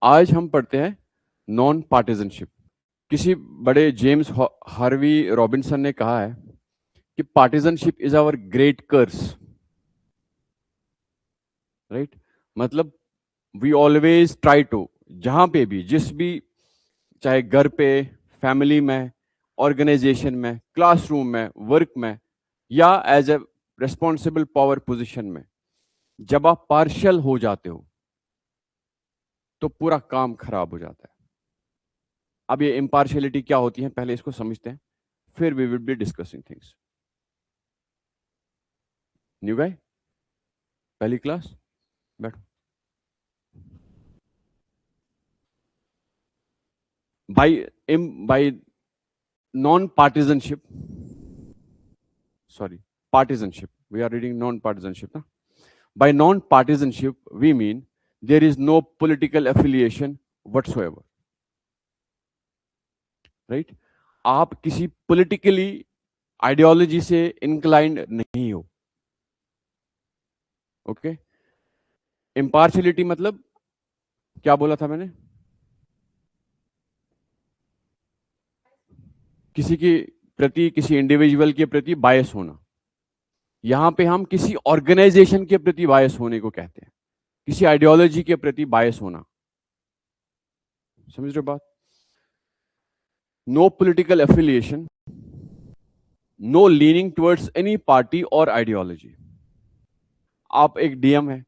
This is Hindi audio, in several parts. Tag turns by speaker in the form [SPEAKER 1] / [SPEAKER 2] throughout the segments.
[SPEAKER 1] आज हम पढ़ते हैं नॉन पार्टिजनशिप। किसी बड़े जेम्स हार्वी रॉबिन्सन ने कहा है कि partisanship is our great curse. Right, मतलब वी ऑलवेज ट्राई टू, जहां पे भी, जिस भी, चाहे घर पे, फैमिली में, ऑर्गेनाइजेशन में, क्लासरूम में, वर्क में, या as a responsible power position में, जब आप पार्शियल हो जाते हो तो पूरा काम खराब हो जाता है। अब ये इम्पार्शियलिटी क्या होती है पहले इसको समझते हैं, फिर we will be discussing things. New guy, पहली क्लास, बैठो। By non partisanship, sorry, partisanship, we are reading non partisanship na? By non partisanship we mean there is no political affiliation whatsoever, right? आप किसी politically आइडियोलॉजी से इंक्लाइंड नहीं हो। ओके, इम्पार्शियलिटी मतलब क्या बोला था मैंने? किसी के प्रति, किसी इंडिविजुअल के प्रति बायस होना। यहां पे हम किसी ऑर्गेनाइजेशन के प्रति बायस होने को कहते हैं, किसी आइडियोलॉजी के प्रति बायस होना। समझ रहे हो बात? No political affiliation, no leaning towards any party और आइडियोलॉजी। आप एक डीएम है,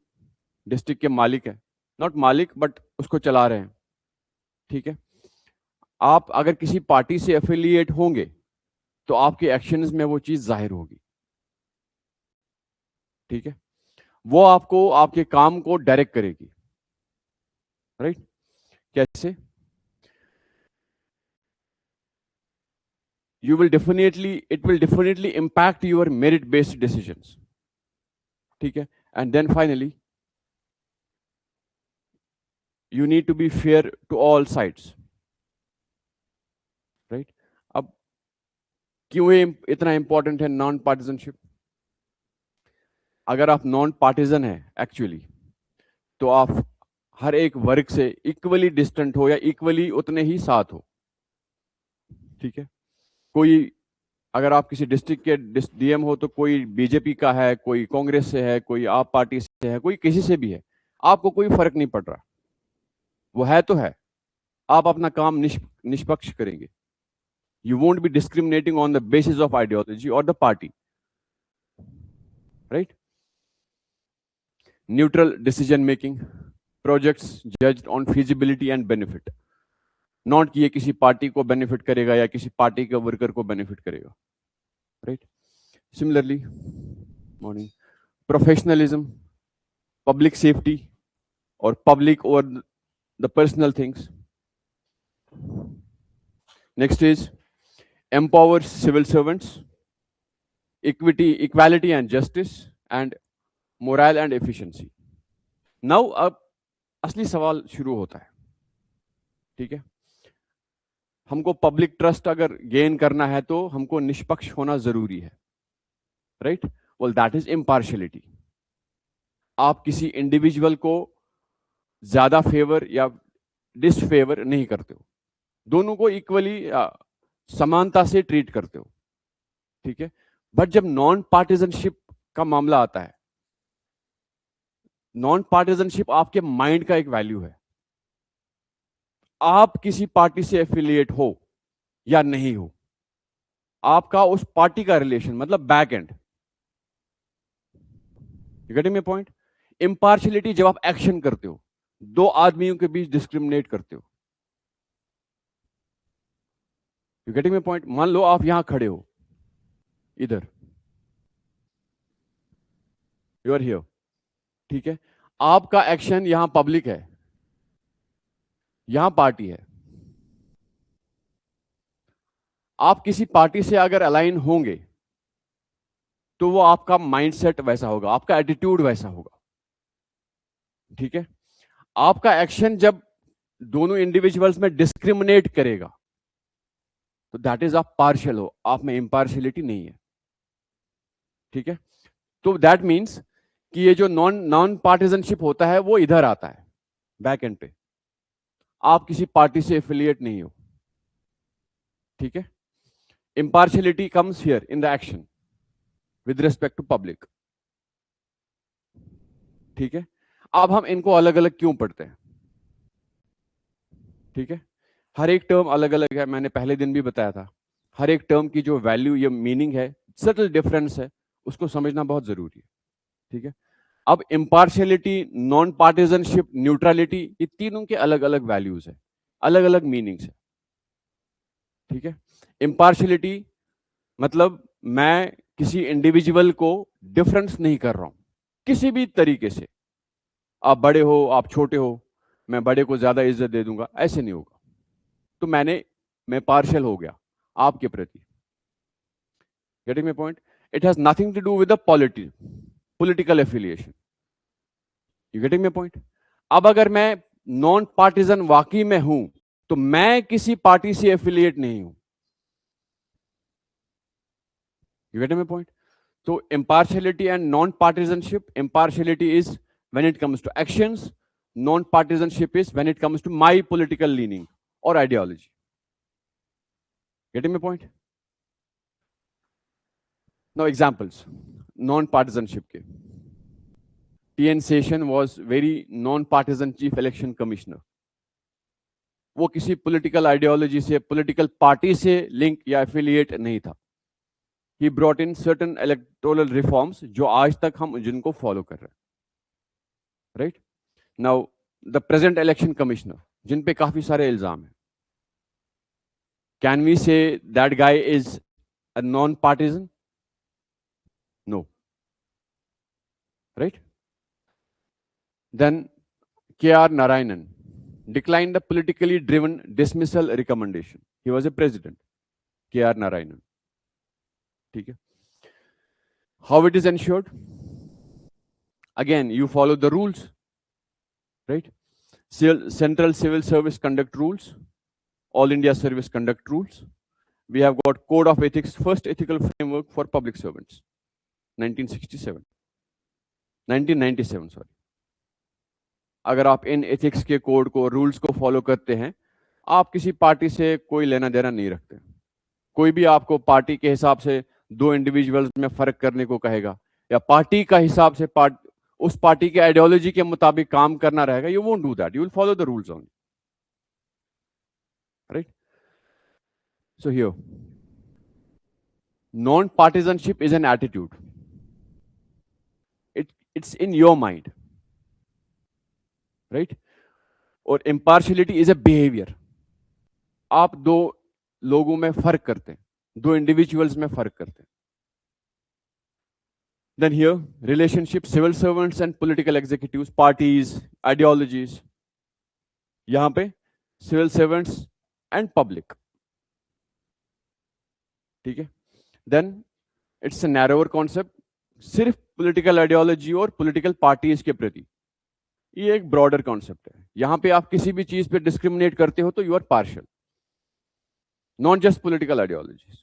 [SPEAKER 1] डिस्ट्रिक्ट के मालिक है, नॉट मालिक बट उसको चला रहे हैं, ठीक है? आप अगर किसी पार्टी से एफिलिएट होंगे तो आपके एक्शंस में वो चीज जाहिर होगी, ठीक है? वो आपको, आपके काम को डायरेक्ट करेगी, राइट? कैसे? you will definitely it will definitely impact your merit based decisions, ठीक है? And then finally you need to be fair to all sides, right? अब क्यों ये इतना इंपॉर्टेंट है नॉन पार्टिजनशिप? अगर आप नॉन पार्टिजन है एक्चुअली, तो आप हर एक वर्ग से इक्वली डिस्टेंट हो या इक्वली उतने ही साथ हो, ठीक है? कोई, अगर आप किसी डिस्ट्रिक्ट के डीएम हो तो कोई बीजेपी का है, कोई कांग्रेस से है, कोई आप पार्टी से है, कोई किसी से भी है, आपको कोई फर्क नहीं पड़ रहा। वो है तो है, आप अपना काम निष्पक्ष करेंगे। You won't be discriminating on the basis of ideology और the party, right? Neutral decision making, projects judged on feasibility and benefit, not कि ये किसी पार्टी को बेनिफिट करेगा या किसी पार्टी के वर्कर को बेनिफिट करेगा, right? Similarly, morning, professionalism, public safety और public over the personal things. Next is empowers civil servants, equality and justice, and morale and efficiency. Now अब असली सवाल शुरू होता है, ठीक है? हमको पब्लिक ट्रस्ट अगर गेन करना है तो हमको निष्पक्ष होना जरूरी है, right? Well, that is impartiality. आप किसी इंडिविजुअल को ज्यादा फेवर या डिसफेवर नहीं करते हो, दोनों को इक्वली, समानता से ट्रीट करते हो, ठीक है? बट जब नॉन पार्टिजनशिप का मामला आता है, नॉन पार्टिजनशिप आपके माइंड का एक वैल्यू है। आप किसी पार्टी से एफिलिएट हो या नहीं हो, आपका उस पार्टी का रिलेशन मतलब back end. You getting my point? Impartiality जब आप एक्शन करते हो, दो आदमियों के बीच डिस्क्रिमिनेट करते हो। You getting my point? मान लो आप यहां खड़े हो, इधर, यू आर हियर, ठीक है? आपका एक्शन यहां पब्लिक है, यहां पार्टी है। आप किसी पार्टी से अगर अलाइन होंगे तो वो आपका माइंडसेट वैसा होगा, आपका एटीट्यूड वैसा होगा, ठीक है? आपका एक्शन जब दोनों इंडिविजुअल्स में डिस्क्रिमिनेट करेगा तो दैट इज आप पार्शियल हो, आप में इंपार्शियलिटी नहीं है, ठीक है? तो दैट मीन्स कि ये जो नॉन नॉन पार्टिजनशिप होता है वो इधर आता है, बैक एंड पे। आप किसी पार्टी से एफिलिएट नहीं हो, ठीक है। Impartiality comes here in the action with respect to public, ठीक है। अब हम इनको अलग अलग क्यों पढ़ते हैं, ठीक है। हर एक टर्म अलग अलग है, मैंने पहले दिन भी बताया था। हर एक टर्म की जो वैल्यू या मीनिंग है, सटल डिफरेंस है, उसको समझना बहुत जरूरी है, ठीक है। अब इम्पार्शियलिटी, नॉन पार्टिजनशिप, न्यूट्रलिटी, ये तीनों के अलग अलग वैल्यूज है, अलग अलग मीनिंग्स है, ठीक है। इम्पार्शियलिटी मतलब मैं किसी इंडिविजुअल को डिफरेंस नहीं कर रहा हूं किसी भी तरीके से। आप बड़े हो, आप छोटे हो, मैं बड़े को ज्यादा इज्जत दे दूंगा, ऐसे नहीं होगा। तो मैं पार्शियल हो गया आपके प्रति। Getting my point? It has nothing to do with the political affiliation. You getting my point? अब अगर मैं नॉन पार्टिजन वाकई में हूं तो मैं किसी पार्टी से एफिलिएट नहीं हूं। You getting my point? तो impartiality and non-partisanship, impartiality is when it comes to actions, non-partisanship is when it comes to my political leaning or ideology. Getting my point? Now examples. Non-partisanship के. TN Seshan was very non-partisan chief election commissioner. वो किसी political ideology से, political party से link या affiliate नहीं था. He brought in certain electoral reforms जो आज तक हम जिनको follow कर रहे हैं. Right? Now, the present election commissioner, जिन पे काफी सारे इल्जाम हैं, can we say that guy is a non-partisan? No. Right? Then K.R. Narayanan declined the politically driven dismissal recommendation. He was a president. K.R. Narayanan. ठीक है? How it is ensured? Again, you follow the rules. Right? Central Civil Service Conduct Rules, All India Service Conduct Rules. We have got Code of Ethics, First Ethical Framework for Public Servants, 1967. 1997, sorry. अगर आप इन एथिक्स के कोड को, रूल्स को फॉलो करते हैं, आप किसी पार्टी से कोई लेना देना नहीं रखते। कोई भी आपको पार्टी के हिसाब से दो इंडिविजुअल्स में फर्क करने को कहेगा या पार्टी का हिसाब से उस पार्टी के आइडियोलॉजी के मुताबिक काम करना रहेगा, you won't do that, you will follow the rules only. Right? So here non-partisanship is an attitude. It's in your mind, right? और impartiality is a behavior. आप दो लोगों में फर्क करते हैं, दो इंडिविजुअल्स में फर्क करते हैं। Then here, relationship, civil servants and political executives, parties, ideologies. यहां पे civil servants and public. ठीक है? Then it's a narrower concept, सिर्फ पॉलिटिकल आइडियोलॉजी और पॉलिटिकल पार्टीज के प्रति। ये एक ब्रॉडर कॉन्सेप्ट है। यहां पे आप किसी भी चीज पे डिस्क्रिमिनेट करते हो तो you are partial, not just political ideologies,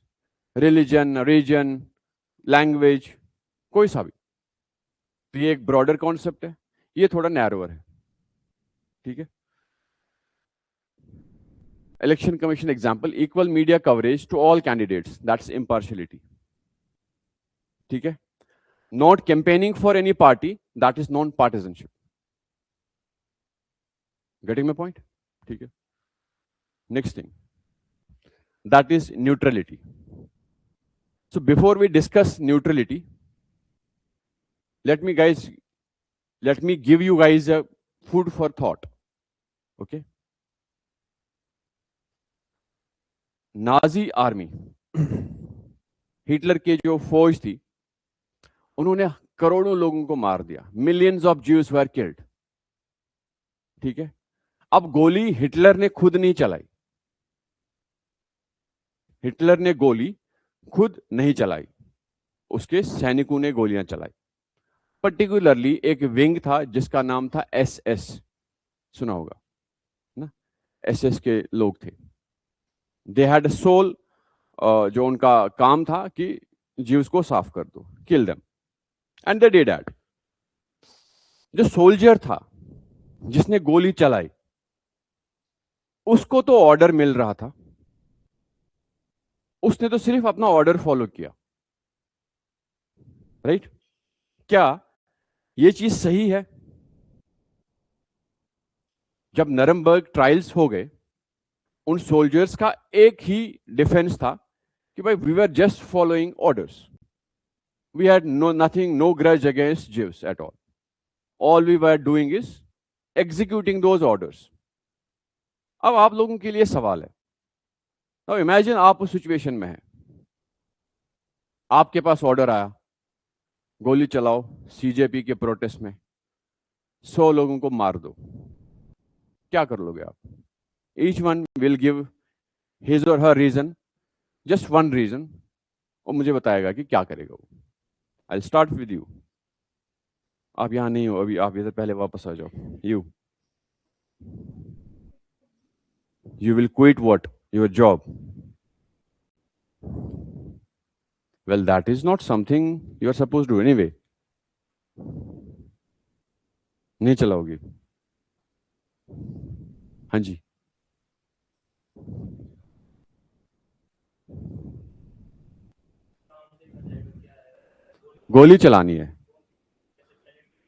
[SPEAKER 1] religion, region, language, कोई सा भी। तो ये एक ब्रॉडर कॉन्सेप्ट है, ये थोड़ा नैरोअर है। ठीक है? Election commission example, equal media coverage to all candidates, that's impartiality. ठीक है? Not campaigning for any party, that is non-partisanship. Getting my point? ठीक है? Next thing, that is neutrality. So before we discuss neutrality, let me give you guys a food for thought. Okay? Nazi army, Hitler की जो फौज थी, उन्होंने करोड़ों लोगों को मार दिया, millions of Jews were killed. ठीक है? अब गोली हिटलर ने खुद नहीं चलाई, हिटलर ने गोली खुद नहीं चलाई, उसके सैनिकों ने गोलियां चलाई। पर्टिकुलरली एक विंग था जिसका नाम था एसएस, सुना होगा ना? एसएस के लोग थे, दे हैड सोल, जो उनका काम था कि ज्यूज को साफ कर दो, kill them, and they did that. जो सोल्जर था जिसने गोली चलाई, उसको तो ऑर्डर मिल रहा था, उसने तो सिर्फ अपना ऑर्डर फॉलो किया, राइट? क्या ये चीज सही है? जब नरमबर्ग ट्रायल्स हो गए, उन सोल्जर्स का एक ही डिफेंस था कि भाई we were just following orders, we had no nothing, no grudge against Jews at all, all we were doing is executing those orders. अब आप लोगों के लिए सवाल है, तो इमेजिन आप उस सिचुएशन में हैं, आपके पास ऑर्डर आया, गोली चलाओ सीजेपी के प्रोटेस्ट में, 100 लोगों को मार दो, क्या कर लोगे आप? Each one will give his और हर रीजन, जस्ट वन रीजन, और मुझे बताएगा कि क्या करेगा वो। I start with you. आप यहां नहीं हो अभी, आप इधर पहले वापस आ जाओ। You will quit what? Your job? Well that is not something you are suppose to anyway. नहीं चलाओगी? हाँ जी। गोली चलानी है?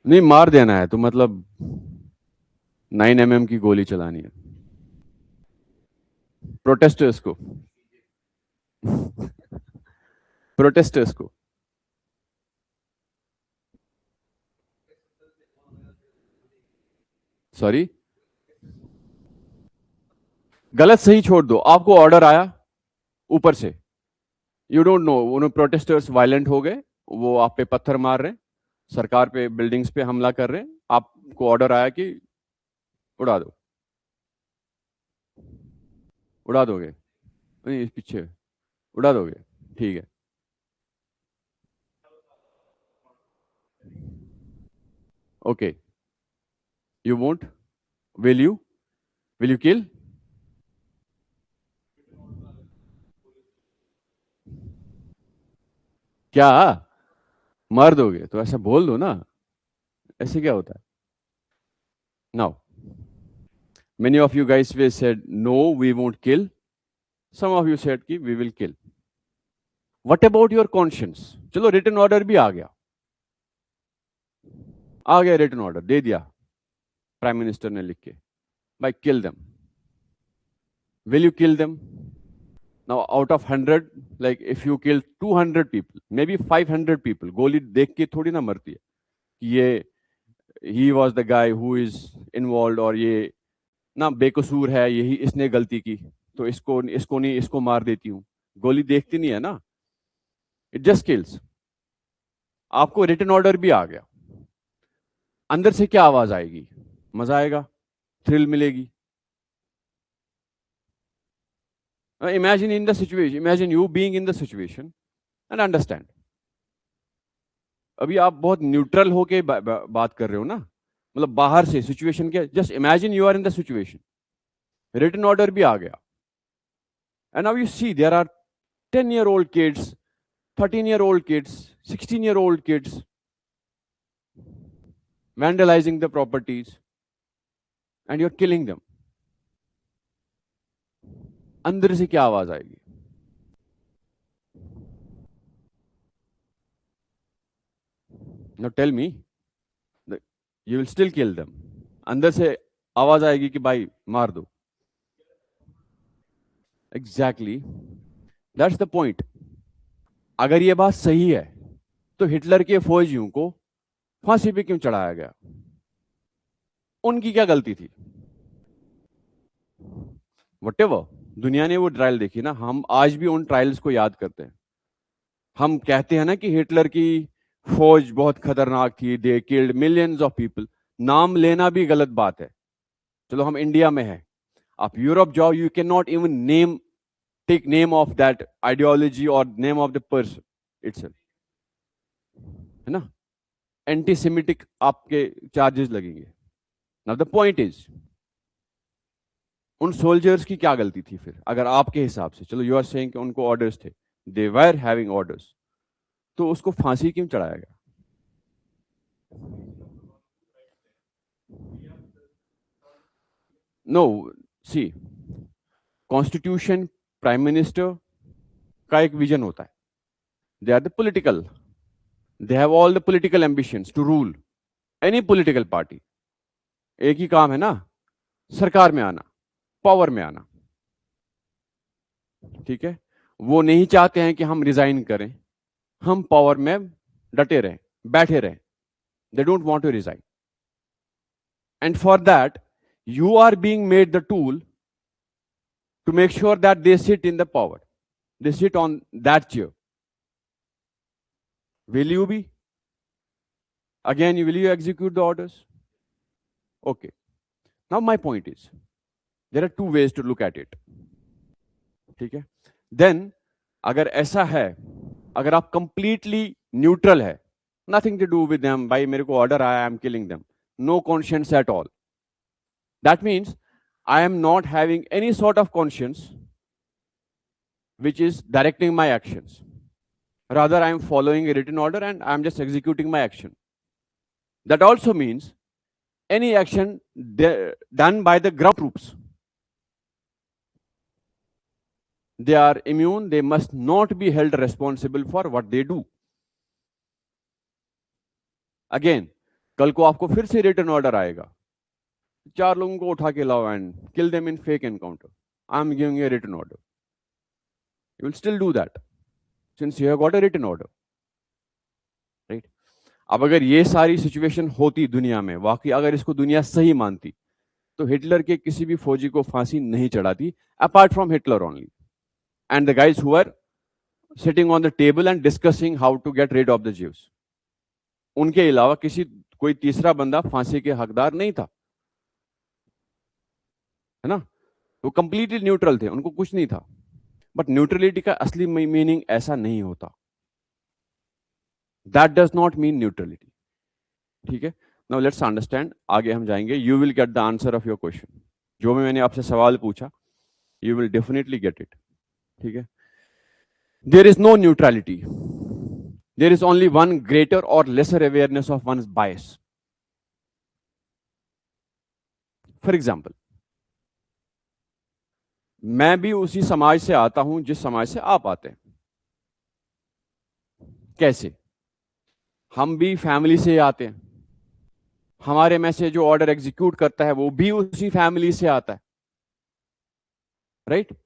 [SPEAKER 1] नहीं, मार देना है तो मतलब 9 mm की गोली चलानी है प्रोटेस्टर्स को। प्रोटेस्टर्स को। सॉरी, गलत सही छोड़ दो, आपको ऑर्डर आया ऊपर से, यू डोंट नो, उन्होंने प्रोटेस्टर्स वायलेंट हो गए, वो आप पे पत्थर मार रहे हैं, सरकार पे, बिल्डिंग्स पे हमला कर रहे हैं, आपको ऑर्डर आया कि उड़ा दो, उड़ा दोगे? नहीं, इस पीछे उड़ा दोगे, ठीक है। Okay, you won't? Will you? Will you kill? क्या मार दोगे? तो ऐसा बोल दो ना, ऐसे क्या होता है? Now many of you guys will said no, we won't kill. Some of you said कि we will kill. What about your conscience? चलो रिटन ऑर्डर भी आ गया, आ गया रिटन ऑर्डर दे दिया प्राइम मिनिस्टर ने लिख के, भाई kill them. Will you kill them? Now out of 100, like if you kill 200 people, may be 500 people, गोली देख के थोड़ी ना मरती है कि ये he was the guy who is involve, और ये ना बेकसूर है, यही इसने गलती की, तो इसको इसको नहीं, इसको मार देती हूँ। गोली देखती नहीं है ना, इट जस्ट किल्स। आपको रिटन ऑर्डर भी आ गया, अंदर से क्या आवाज आएगी? मजा आएगा, थ्रिल मिलेगी। Imagine in the situation, imagine you being in the situation and understand. अभी आप बहुत न्यूट्रल होके बात कर रहे हो ना, मतलब बाहर से सिचुएशन के, just imagine you are in the situation, written order भी आ गया, and now you see there are 10-year-old kids, 13-year-old kids, 16-year-old kids vandalizing the properties, and you're killing them. अंदर से क्या आवाज आएगी? Now tell me, you will still kill them. अंदर से आवाज आएगी कि भाई मार दो। Exactly, that's the point. अगर ये बात सही है तो हिटलर के फौजियों को फांसी पे क्यों चढ़ाया गया? उनकी क्या गलती थी? वटेवर, दुनिया ने वो ट्रायल देखी ना, हम आज भी उन ट्रायल्स को याद करते हैं। हम कहते हैं ना कि हिटलर की फौज बहुत खतरनाक थी, they killed millions of people. नाम लेना भी गलत बात है। चलो हम इंडिया में हैं, आप यूरोप जाओ, you can not even name, take name of that ideology और name of the person itself, है ना? एंटीसेमिटिक आपके चार्जेस लगेंगे। नाउ द पॉइंट इज, उन सोल्जर्स की क्या गलती थी फिर? अगर आपके हिसाब से, चलो यू आर सेइंग कि उनको ऑर्डर्स थे, दे वर हैविंग ऑर्डर्स, तो उसको फांसी क्यों चढ़ाया गया? No, see, constitution, prime minister का एक विजन होता है. They are the political, they have all the political ambitions to rule any political party. एक ही काम है ना, सरकार में आना, पावर में आना. ठीक है, वो नहीं चाहते हैं कि हम रिजाइन करें, हम पावर में डटे रहें, बैठे रहें. They don't want to resign. And for that you are being made the tool to make sure that they sit in the power, they sit on that chair. Will you be again, will you execute the orders? Okay, now my point is there are two ways to look at it. ठीक है, then अगर ऐसा है, अगर आप completely neutral है, nothing to do with them, भाई मेरे को order आया, I am killing them, no conscience at all, that means I am not having any sort of conscience which is directing my actions. Rather, I am following a written order and I am just executing my action. That also means any action done by the ground troops, they are immune, they must not be held responsible for what they do. Again, कल को आपको फिर से रिटर्न ऑर्डर आएगा, 4 लोगों को उठा के लाओ and kill them in fake encounter. I am giving a written order. You will still do that since you have got a written order, right? अब अगर ये सारी सिचुएशन होती दुनिया में, वाकई अगर इसको दुनिया सही मानती, तो हिटलर के किसी भी फौजी को फांसी नहीं चढ़ाती, apart from Hitler only and the guys who are sitting on the table and discussing how to get rid of the Jews. उनके अलावा किसी कोई तीसरा बंदा फांसी के हकदार नहीं था, है ना? वो कंप्लीटली न्यूट्रल थे, उनको कुछ नहीं था. बट न्यूट्रलिटी का असली मीनिंग ऐसा नहीं होता. That does not mean neutrality. ठीक है, नाउ लेट्स अंडरस्टैंड. आगे हम जाएंगे, you will get the answer of your question. जो भी मैंने आपसे सवाल पूछा, you will definitely get it. ठीक है, there is no neutrality, there is only one greater और lesser awareness of one's bias. For example, मैं भी उसी समाज से आता हूं जिस समाज से आप आते हैं. कैसे? हम भी फैमिली से आते हैं, हमारे में से जो ऑर्डर एग्जीक्यूट करता है वो भी उसी फैमिली से आता है, राइट?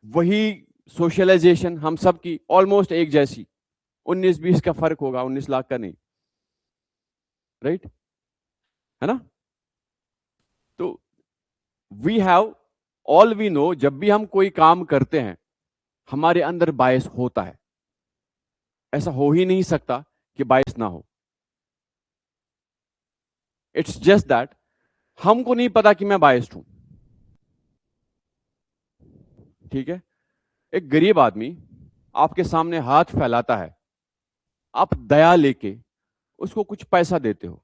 [SPEAKER 1] वही सोशलाइजेशन हम सब की ऑलमोस्ट एक जैसी, 19-20 का फर्क होगा, 19 लाख का नहीं, राइट? है ना? तो we have all we know, जब भी हम कोई काम करते हैं हमारे अंदर बायस होता है. ऐसा हो ही नहीं सकता कि बायस ना हो. इट्स जस्ट दैट हमको नहीं पता कि मैं बायस्ड हूं. ठीक है, एक गरीब आदमी आपके सामने हाथ फैलाता है, आप दया लेके उसको कुछ पैसा देते हो,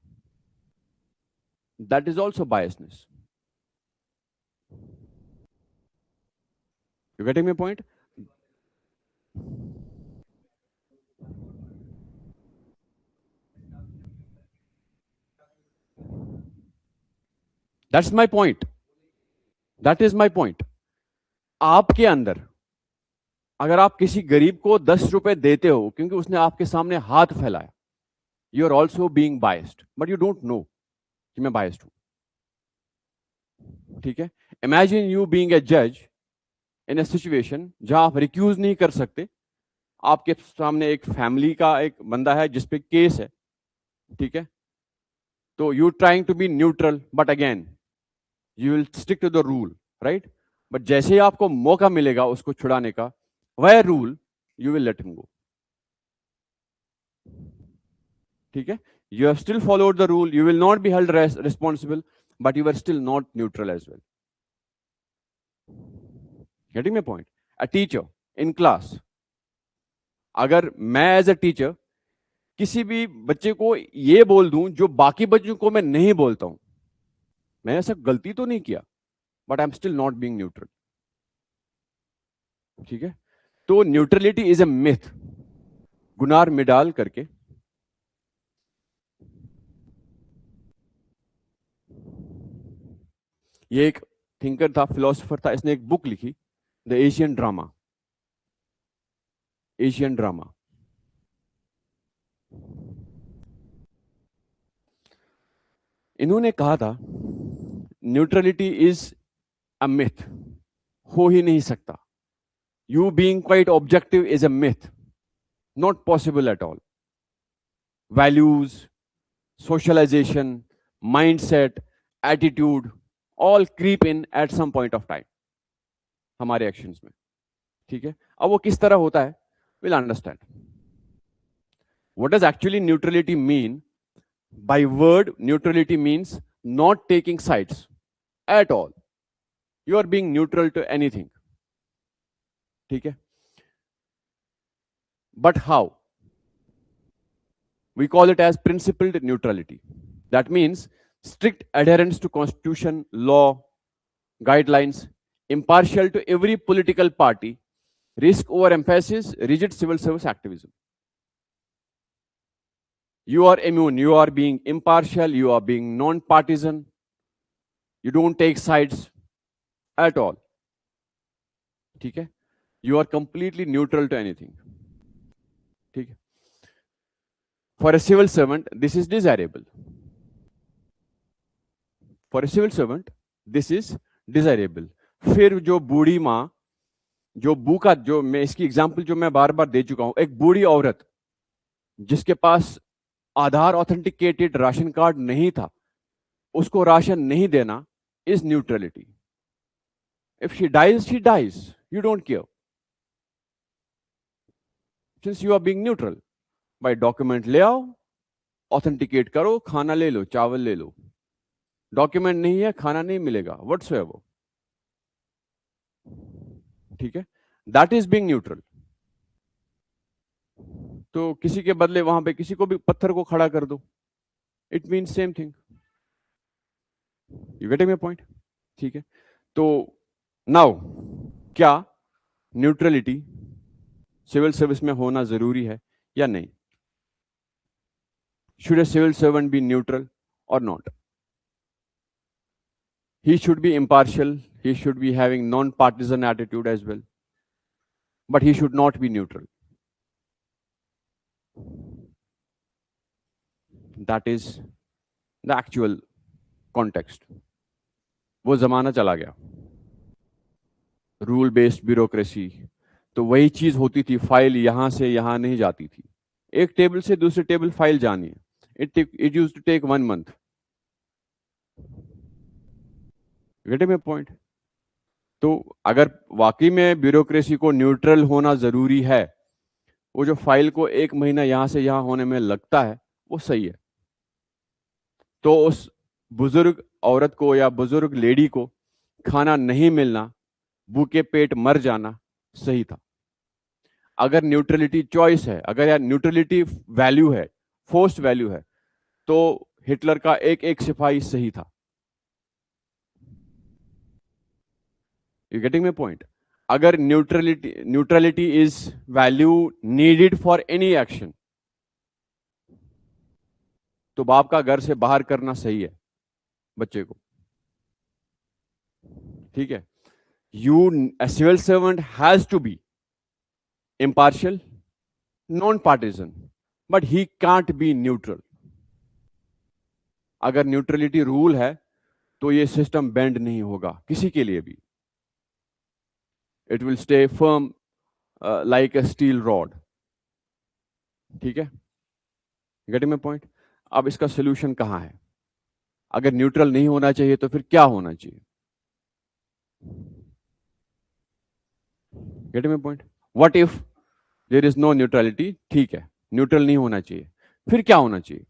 [SPEAKER 1] that is also biasness. You getting my point? That's my point. That is my point. आपके अंदर अगर आप किसी गरीब को 10 रुपए देते हो क्योंकि उसने आपके सामने हाथ फैलाया, you are also being biased, but you don't know कि मैं बायस्ड हूं. ठीक है, इमेजिन यू बीइंग ए जज इन ए सिचुएशन जहां आप रिक्यूज नहीं कर सकते. आपके सामने एक फैमिली का एक बंदा है जिसपे केस है. ठीक है, तो you trying to be neutral, but again you will stick to the rule, right? But जैसे ही आपको मौका मिलेगा उसको छुड़ाने का, वह rule, you will let him go. ठीक है, you have still followed the rule, you will not be held responsible, but you were still not neutral as well. Getting my point? A teacher in class, अगर मैं एज अ टीचर किसी भी बच्चे को ये बोल दूं जो बाकी बच्चों को मैं नहीं बोलता हूं, मैं ऐसा गलती तो नहीं किया, but I am still not being neutral. ठीक है, तो neutrality is a myth. Gunnar Myrdal करके ये एक थिंकर था, फिलोसोफर था, इसने एक बुक लिखी the Asian drama, Asian drama. इन्होंने कहा था न्यूट्रलिटी इज अ मिथ, हो ही नहीं सकता। You being quite objective is a myth, not possible at all. Values, socialization, mindset, attitude all creep in at some point of time हमारे एक्शंस में। ठीक है, अब वो किस तरह होता है, will understand. What does actually neutrality mean? By word neutrality means not taking sides at all, you are being neutral to anything. ठीक है, but how? We call it as principled neutrality. That means strict adherence to constitution, law, guidelines, impartial to every political party, risk over emphasis, rigid civil service activism. You are immune, you are being impartial, you are being non-partisan, you don't take sides at all. ठीक है, you are completely neutral to anything. ठीक है, for a civil servant this is desirable. For a civil servant this is desirable. फिर जो बूढ़ी माँ, जो भूखा, जो मैं इसकी एग्जांपल जो मैं बार बार दे चुका हूं, एक बूढ़ी औरत जिसके पास आधार ऑथेंटिकेटेड राशन कार्ड नहीं था, उसको राशन नहीं देना is neutrality. If she dies, you don't care, since you are being neutral. By document ले आओ, ऑथेंटिकेट करो, खाना ले लो, चावल ले लो। डॉक्यूमेंट नहीं है, खाना नहीं मिलेगा, व्हाटसोएवर। ठीक है, दैट इज बीइंग न्यूट्रल। तो किसी के बदले वहां पे किसी को भी पत्थर को खड़ा कर दो, it means same thing. You getting my point? ठीक है, तो नाउ क्या न्यूट्रलिटी सिविल सर्विस में होना जरूरी है या नहीं? Should a civil servant be neutral और not? He should be impartial, he should be having non-partisan attitude as well, but he should not be neutral. That is the actual context. वो जमाना चला गया, रूल बेस्ड ब्यूरोक्रेसी। तो वही चीज होती थी, फाइल यहां से यहां नहीं जाती थी, एक टेबल से दूसरे टेबल फाइल जानी है, it used to take 1 month। Get my point? तो अगर वाकई में ब्यूरोक्रेसी को न्यूट्रल होना जरूरी है, वो जो फाइल को 1 महीना यहां से यहां होने में लगता है वो सही है, तो उस बुजुर्ग औरत को या बुजुर्ग लेडी को खाना नहीं मिलना, भूखे पेट मर जाना सही था। अगर न्यूट्रलिटी चॉइस है, अगर यार न्यूट्रलिटी वैल्यू है, फोर्स्ड वैल्यू है, तो हिटलर का एक एक सिपाही सही था। You getting my point? अगर neutrality is value needed for any action, तो बाप का घर से बाहर करना सही है बच्चे को। ठीक है, you a civil servant has to be impartial, non-partisan, but he can't be neutral. अगर न्यूट्रलिटी रूल है तो ये सिस्टम बेंड नहीं होगा किसी के लिए भी, it will stay firm like a steel rod. ठीक है, गेटिंग माय पॉइंट? अब इसका सोल्यूशन कहां है? अगर न्यूट्रल नहीं होना चाहिए तो फिर क्या होना चाहिए? Getting my point? What if there is no neutrality? ठीक है, न्यूट्रल नहीं होना चाहिए, फिर क्या होना चाहिए?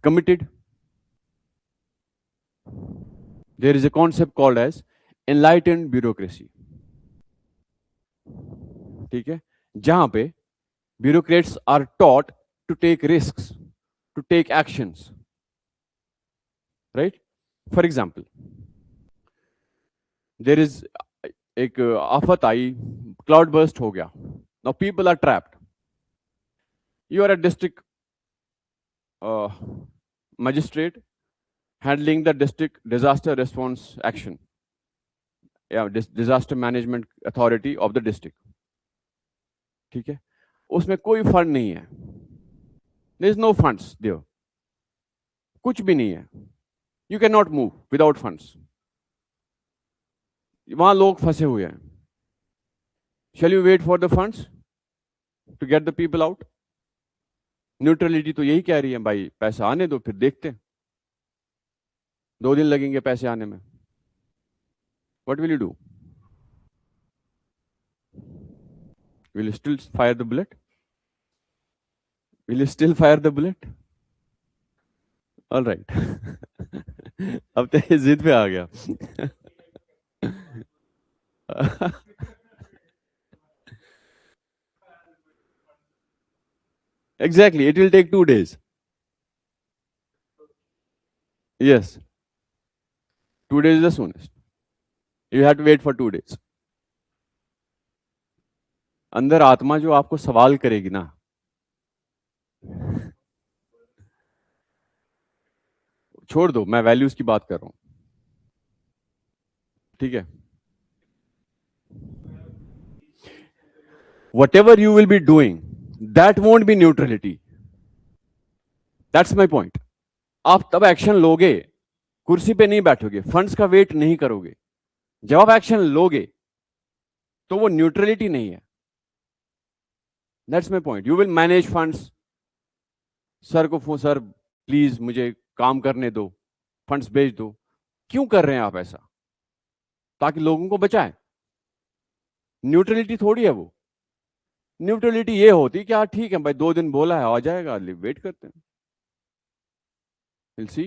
[SPEAKER 1] Committed. There is a concept called as enlightened bureaucracy. ठीक है, जहां पे bureaucrats are taught to take risks, to take actions, right? For example, there is एक आफत आई, क्लाउड बर्स्ट हो गया, now people are trapped. You are a district magistrate handling the district disaster response action. या disaster management authority of the district, ठीक है, उसमें कोई फंड नहीं है, there is no funds there, कुछ भी नहीं है, you can not move without funds, वहां लोग फंसे हुए हैं, shall you wait for the funds to get the people out? Neutrality तो यही कह रही है, भाई पैसा आने दो फिर देखते हैं, 2 दिन लगेंगे पैसे आने में, what will you do? Will you still fire the bullet? Will you still fire the bullet? All right. अब तो ये जिद पे आ गया। Exactly, it will take 2 days. Yes, 2 days is the soonest. You have to wait for 2 days. अंदर आत्मा जो आपको सवाल करेगी ना, छोड़ दो, मैं वैल्यूज की बात कर रहा हूं, ठीक है? Whatever you will be doing, that won't be neutrality. That's my point. आप तब एक्शन लोगे, कुर्सी पे नहीं बैठोगे, फंड्स का वेट नहीं करोगे। जब आप एक्शन लोगे तो वो न्यूट्रलिटी नहीं है। That's my point. You will manage funds, sir को फोन, सर प्लीज मुझे काम करने दो, फंड्स भेज दो। क्यों कर रहे हैं आप ऐसा? ताकि लोगों को बचाएं। न्यूट्रलिटी थोड़ी है वो। न्यूट्रलिटी ये होती कि हाँ ठीक है भाई, 2 दिन बोला है, आ जाएगा, वेट करते हैं, विल सी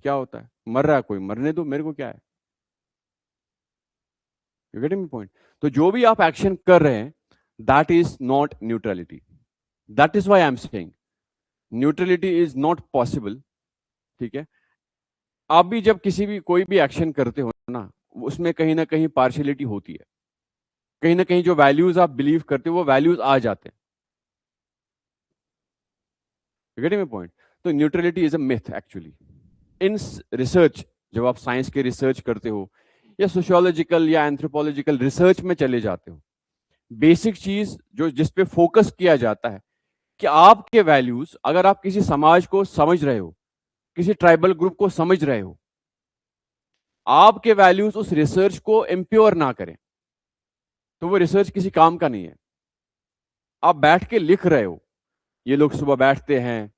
[SPEAKER 1] क्या होता है। मर रहा है कोई, मरने दो, मेरे को क्या है। You getting my point? तो जो भी आप एक्शन कर रहे हैं, that is not neutrality. That is why I am saying neutrality is not possible, ठीक है? आप भी जब किसी भी कोई भी एक्शन करते हो ना, उसमें कहीं ना कहीं पार्शियलिटी होती है, कहीं ना कहीं जो वैल्यूज आप बिलीव करते हो वो वैल्यूज आ जाते हैं। You getting my point? तो neutrality is a myth actually. In research, जब आप साइंस के रिसर्च करते हो या सोशियोलॉजिकल या एंथ्रोपोलॉजिकल रिसर्च में चले जाते हो, बेसिक चीज जो जिस पे फोकस किया जाता है कि आपके वैल्यूज, अगर आप किसी समाज को समझ रहे हो, किसी ट्राइबल ग्रुप को समझ रहे हो, आपके वैल्यूज उस रिसर्च को इम्प्योर ना करें तो वो रिसर्च किसी काम का नहीं है। आप बैठ के लिख रहे हो, ये लोग सुबह बैठते हैं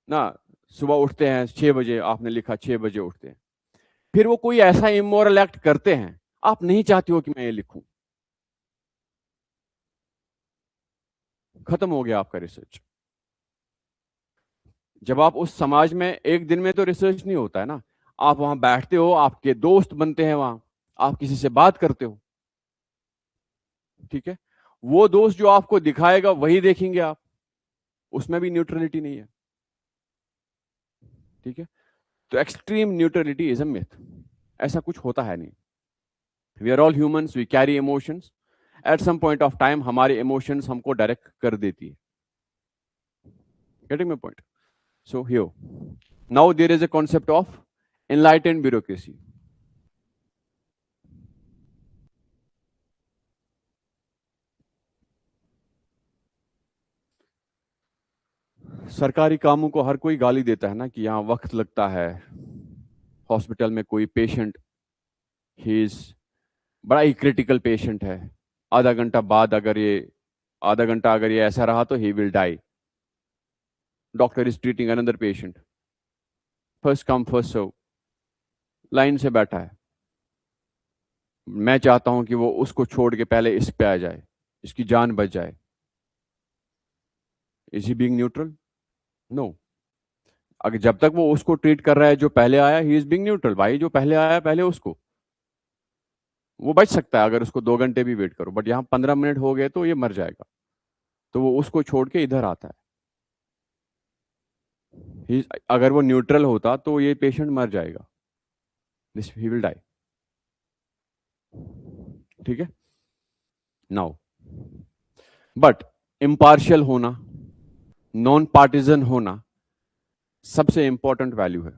[SPEAKER 1] ना, सुबह उठते हैं 6 बजे, आपने लिखा 6 बजे उठते हैं, फिर वो कोई ऐसा इमोरल एक्ट करते हैं, आप नहीं चाहते हो कि मैं ये लिखूं, खत्म हो गया आपका रिसर्च। जब आप उस समाज में, एक दिन में तो रिसर्च नहीं होता है ना, आप वहां बैठते हो, आपके दोस्त बनते हैं वहां, आप किसी से बात करते हो, ठीक है? वो दोस्त जो आपको दिखाएगा वही देखेंगे आप, उसमें भी न्यूट्रलिटी नहीं है, ठीक है? तो extreme neutrality is a myth, ऐसा कुछ होता है नहीं। We are all humans, we carry emotions, at some point of time हमारे इमोशंस हमको डायरेक्ट कर देती है। Getting my point? So here now there is a concept of enlightened bureaucracy. सरकारी कामों को हर कोई गाली देता है ना कि यहाँ वक्त लगता है, हॉस्पिटल में कोई पेशेंट, ही इज बड़ा ही क्रिटिकल पेशेंट है, आधा घंटा बाद अगर ये आधा घंटा अगर ये ऐसा रहा तो he will die, doctor is treating another patient, first come first serve, line से बैठा है, मैं चाहता हूं कि वो उसको छोड़ के पहले इस पे आ जाए, इसकी जान बच जाए। Is he being neutral? No. अगर जब तक वो उसको ट्रीट कर रहा है जो पहले आया, ही इज बीइंग न्यूट्रल। भाई जो पहले आया पहले उसको, वो बच सकता है अगर उसको 2 घंटे भी वेट करो, बट यहाँ 15 मिनट हो गए तो ये मर जाएगा, तो वो उसको छोड़ के इधर आता है। अगर वो न्यूट्रल होता तो ये पेशेंट मर जाएगा, दिस ही विल डाई, ठीक है? नाउ बट इम्पार्शियल होना, नॉन पार्टिजन होना सबसे इंपॉर्टेंट वैल्यू है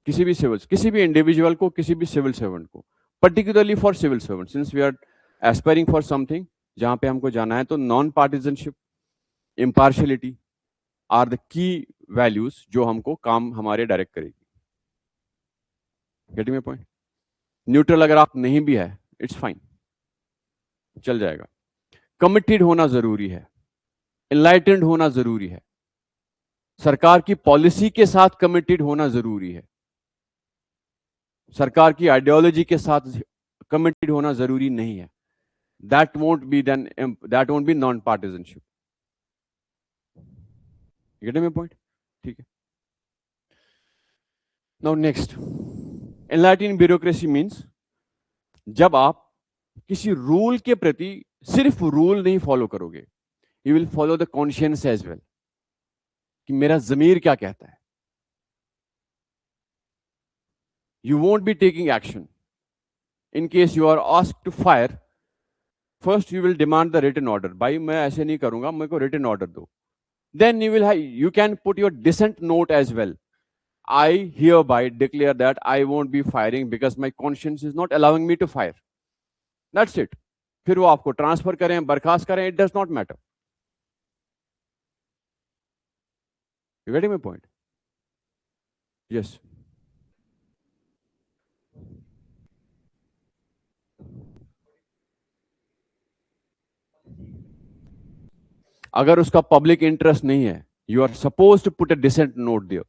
[SPEAKER 1] किसी भी सिविल, किसी भी इंडिविजुअल को, किसी भी सिविल सर्वेंट को। particularly for civil servants, since we are aspiring for something जहां पे हमको जाना है, तो non partisanship, impartiality are the key values जो हमको काम हमारे डायरेक्ट करेगी. Getting my point? न्यूट्रल अगर आप नहीं भी है, इट्स फाइन, चल जाएगा. कमिटेड होना जरूरी है, एनलाइटेंड होना जरूरी है, सरकार की पॉलिसी के साथ कमिटेड होना जरूरी है, सरकार की आइडियोलॉजी के साथ कमिटेड होना जरूरी नहीं है. That won't be non partisanship. Getting my point? ठीक है. Now next, enlightened bureaucracy means जब आप किसी रूल के प्रति सिर्फ रूल नहीं फॉलो करोगे, you will follow the conscience as well, कि मेरा जमीर क्या कहता है. You won't be taking action. In case you are asked to fire, first you will demand the written order. भाई मैं ऐसे नहीं करूंगा, मेरे को written order दो. Then you can put your dissent note as well. I hereby declare that I won't be firing because my conscience is not allowing me to fire. That's it. फिर वो आपको ट्रांसफर करें, बर्खास्त करें, it does not matter. You getting my point? Yes. अगर उसका पब्लिक इंटरेस्ट नहीं है, you are suppose to put a dissent note there.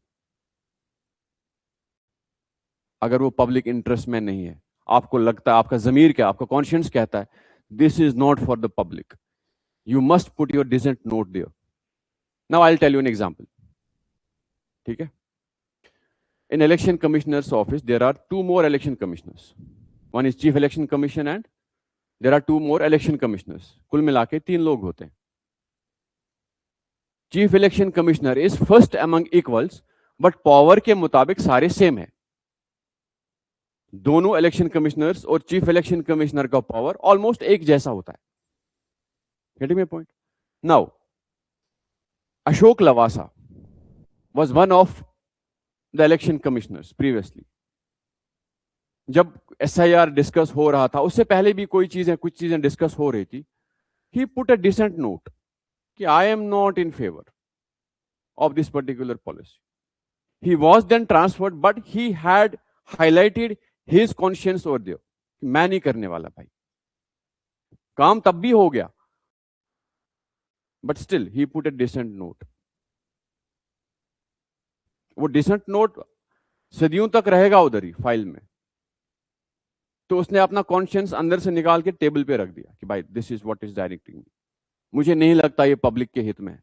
[SPEAKER 1] अगर वो पब्लिक इंटरेस्ट में नहीं है, आपको लगता है, आपका जमीर क्या, आपका कॉन्शियंस कहता है this is not for the public, you must put your dissent note there. Now I will tell you an example. ठीक है. In election commissioner's office there are 2 more election commissioners. One is chief election commission and there are 2 more election commissioners. कुल मिला के 3 लोग होते हैं. Chief election commissioner is first among equals, but power के मुताबिक सारे सेम है. दोनों इलेक्शन कमिश्नर्स और चीफ इलेक्शन कमिश्नर का पावर ऑलमोस्ट एक जैसा होता है. Getting my point? Now Ashok Lavasa was one of the election commissioners previously. जब SIR डिस्कस हो रहा था, उससे पहले भी कुछ चीजें डिस्कस हो रही थी, he put a dissent note कि I am not in favor of this particular policy. He was then transferred, but he had highlighted his conscience over there. मैं नहीं करने वाला भाई. काम तब भी हो गया, but still he put a dissent note. वो डिसेंट नोट सदियों तक रहेगा उधर ही फाइल में. तो उसने अपना कॉन्शियंस अंदर से निकाल के टेबल पे रख दिया कि भाई this is what is directing me, मुझे नहीं लगता ये पब्लिक के हित में है,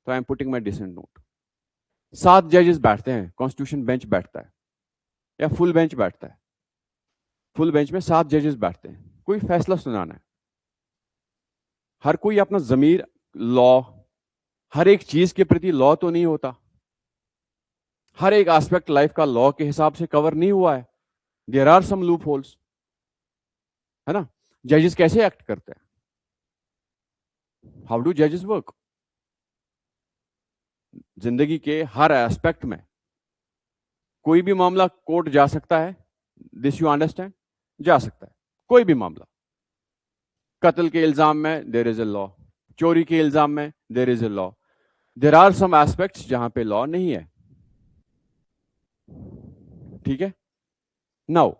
[SPEAKER 1] तो I am putting my dissent note. 7 जजेस बैठते हैं, कॉन्स्टिट्यूशन बेंच बैठता है या फुल बेंच बैठता है. फुल बेंच में 7 जजेस बैठते हैं, कोई फैसला सुनाना है. हर कोई अपना जमीर, लॉ, हर एक चीज के प्रति लॉ तो नहीं होता, हर एक एस्पेक्ट लाइफ का लॉ के हिसाब से कवर नहीं हुआ है. There are some loopholes, है ना. जजेस कैसे एक्ट करते हैं? हाउ डू जजेस वर्क? जिंदगी के हर एस्पेक्ट में कोई भी मामला कोर्ट जा सकता है. This you understand? जा सकता है कोई भी मामला. कत्ल के इल्जाम में देयर इज ए लॉ, चोरी के इल्जाम में there is a law. There are some aspects जहां पे लॉ नहीं है. ठीक है. नाउ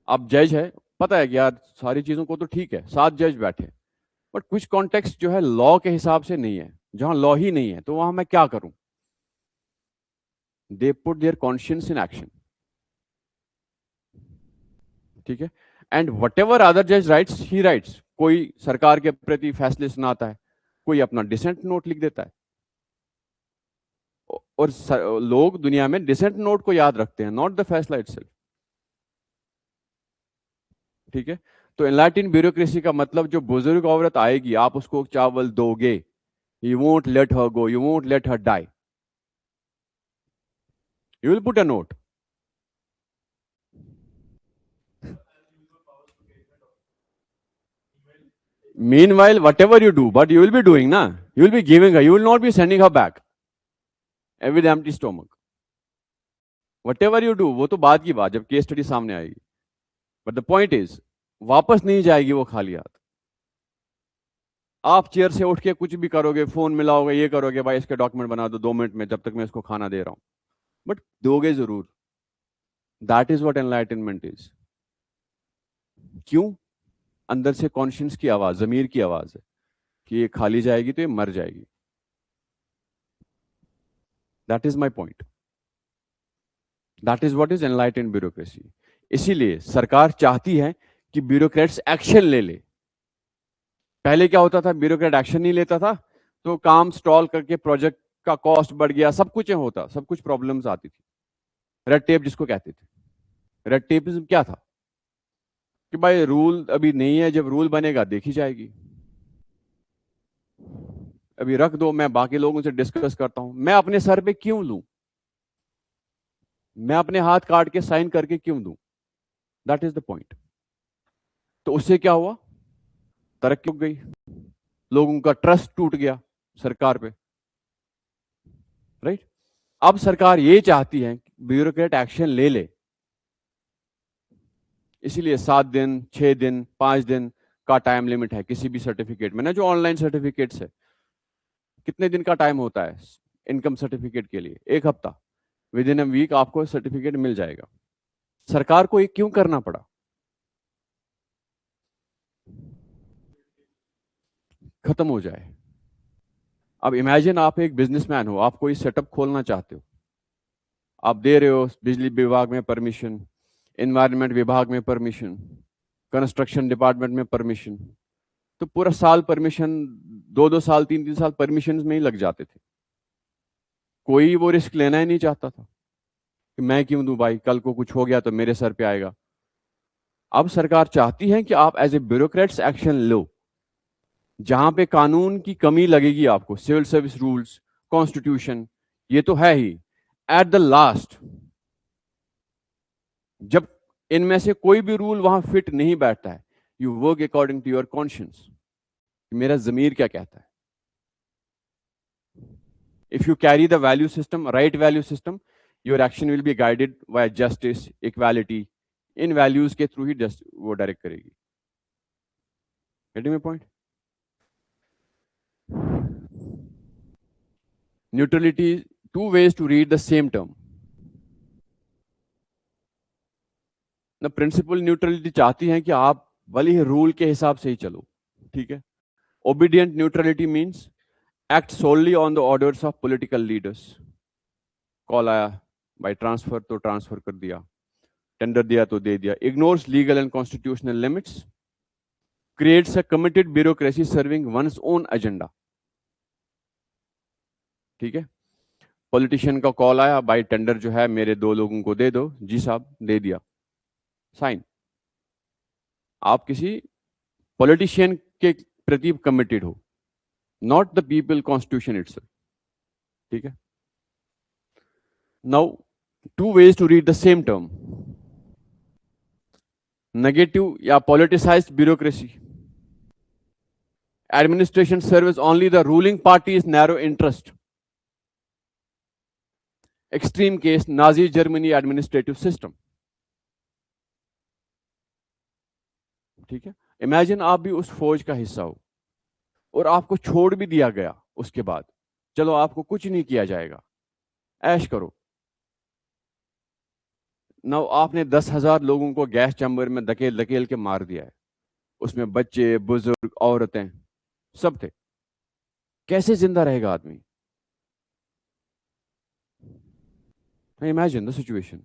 [SPEAKER 1] अब जज है, पता है कि यार सारी चीजों को तो ठीक है, 7 जज बैठे, बट कुछ कॉन्टेक्स्ट जो है लॉ के हिसाब से नहीं है, जहां लॉ ही नहीं है, तो वहां मैं क्या करूं? They put their conscience in action. ठीक है. एंड वट एवर अदर जज राइट्स ही राइट्स. कोई सरकार के प्रति फैसले सुनाता है, कोई अपना डिसेंट नोट लिख देता है. और लोग दुनिया में डिसेंट नोट को याद रखते हैं, नॉट द फैसला इटसेल्फ. ठीक है. तो एनलाइटेंड ब्यूरोक्रेसी का मतलब, जो बुजुर्ग औरत आएगी, आप उसको चावल दोगे, you won't let her go, you won't let her die, you will put a note. Meanwhile, whatever you do, but you will be doing, na? You will be giving her. You will not be sending her back with empty stomach. Whatever you do, वो तो बाद की बात, जब केस स्टडी सामने आएगी. बट द पॉइंट इज, वापस नहीं जाएगी वो खाली हाथ। आप चेयर से उठ के कुछ भी करोगे, फोन मिलाओगे, ये करोगे, भाई इसके डॉक्यूमेंट बना दो 2 मिनट में, जब तक मैं इसको खाना दे रहा हूं, बट दोगे जरूर। That is what enlightenment is. क्यों? अंदर से कॉन्शियस की आवाज, जमीर की आवाज है कि ये खाली जाएगी तो ये मर जाएगी। That is my point. That is what is enlightened bureaucracy. इसीलिए सरकार चाहती है कि ब्यूरोक्रेट्स एक्शन ले ले। पहले क्या होता था, ब्यूरोक्रेट एक्शन नहीं लेता था तो काम स्टॉल करके प्रोजेक्ट का कॉस्ट बढ़ गया, सब कुछ होता, सब कुछ प्रॉब्लम्स आती थी। रेड टेप जिसको कहते थे। रेड टेपिज्म क्या था कि भाई रूल अभी नहीं है, जब रूल बनेगा देखी जाएगी, अभी रख दो, मैं बाकी लोगों से डिस्कस करता हूं। मैं अपने सर पे क्यों लूं? मैं अपने हाथ काट के साइन करके क्यों दूं? That is the point. तो उससे क्या हुआ? तरक्की हो गई, लोगों का ट्रस्ट टूट गया सरकार पे, राइट। अब सरकार ये चाहती है ब्यूरोक्रेट एक्शन ले ले। इसीलिए 7 दिन, 6 दिन, 5 दिन का टाइम लिमिट है किसी भी सर्टिफिकेट में ना। जो ऑनलाइन सर्टिफिकेट्स है, कितने दिन का टाइम होता है इनकम सर्टिफिकेट के लिए? 1 हफ्ता। विद इन अ वीक आपको सर्टिफिकेट मिल जाएगा। सरकार को ये क्यों करना पड़ा? खत्म हो जाए। अब इमेजिन आप एक बिजनेसमैन हो, आप कोई सेटअप खोलना चाहते हो, आप दे रहे हो बिजली विभाग में परमिशन, एनवायरनमेंट विभाग में परमिशन, कंस्ट्रक्शन डिपार्टमेंट में परमिशन, तो पूरा साल परमिशन, 2-2 साल, 3-3 साल परमिशन में ही लग जाते थे। कोई वो रिस्क लेना ही नहीं चाहता था कि मैं क्यों दूं भाई, कल को कुछ हो गया तो मेरे सर पे आएगा। अब सरकार चाहती है कि आप एज ए ब्यूरोक्रेट्स एक्शन लो। जहां पे कानून की कमी लगेगी आपको, सिविल सर्विस रूल्स, कॉन्स्टिट्यूशन, ये तो है ही, एट द लास्ट जब इनमें से कोई भी रूल वहां फिट नहीं बैठता है, you work according to your conscience. मेरा जमीर क्या कहता है? If you carry the value system, right value system, your action will be guided by justice, equality. इन वैल्यूज के थ्रू ही वो डायरेक्ट करेगी। Getting my point? Neutrality, two ways to read the same term. ना प्रिंसिपल न्यूट्रलिटी चाहती है कि आप भले ही रूल के हिसाब से ही चलो, ठीक है। Obedient neutrality means act solely on the orders of political leaders. Call आया, बाय ट्रांसफर तो ट्रांसफर कर दिया, टेंडर दिया तो दे दिया, ignores legal and constitutional limits, creates a committed bureaucracy serving one's own agenda. ठीक है। पॉलिटिशियन का कॉल आया, बाय टेंडर जो है मेरे 2 लोगों को दे दो, जी साहब दे दिया, साइन। आप किसी पॉलिटिशियन के प्रति कमिटेड हो, not the people constitution itself. ठीक है। Now, two ways to read the same term. Negative या politicised bureaucracy, administration serves only the ruling party's narrow interest. Extreme case, Nazi Germany administrative system. ठीक है। इमेजिन आप भी उस फौज का हिस्सा हो और आपको छोड़ भी दिया गया उसके बाद, चलो आपको कुछ नहीं किया जाएगा, ऐश करो। ना आपने 10,000 लोगों को गैस चैम्बर में धकेल धकेल के मार दिया है, उसमें बच्चे, बुजुर्ग, औरतें सब थे। कैसे जिंदा रहेगा आदमी? Imagine the situation.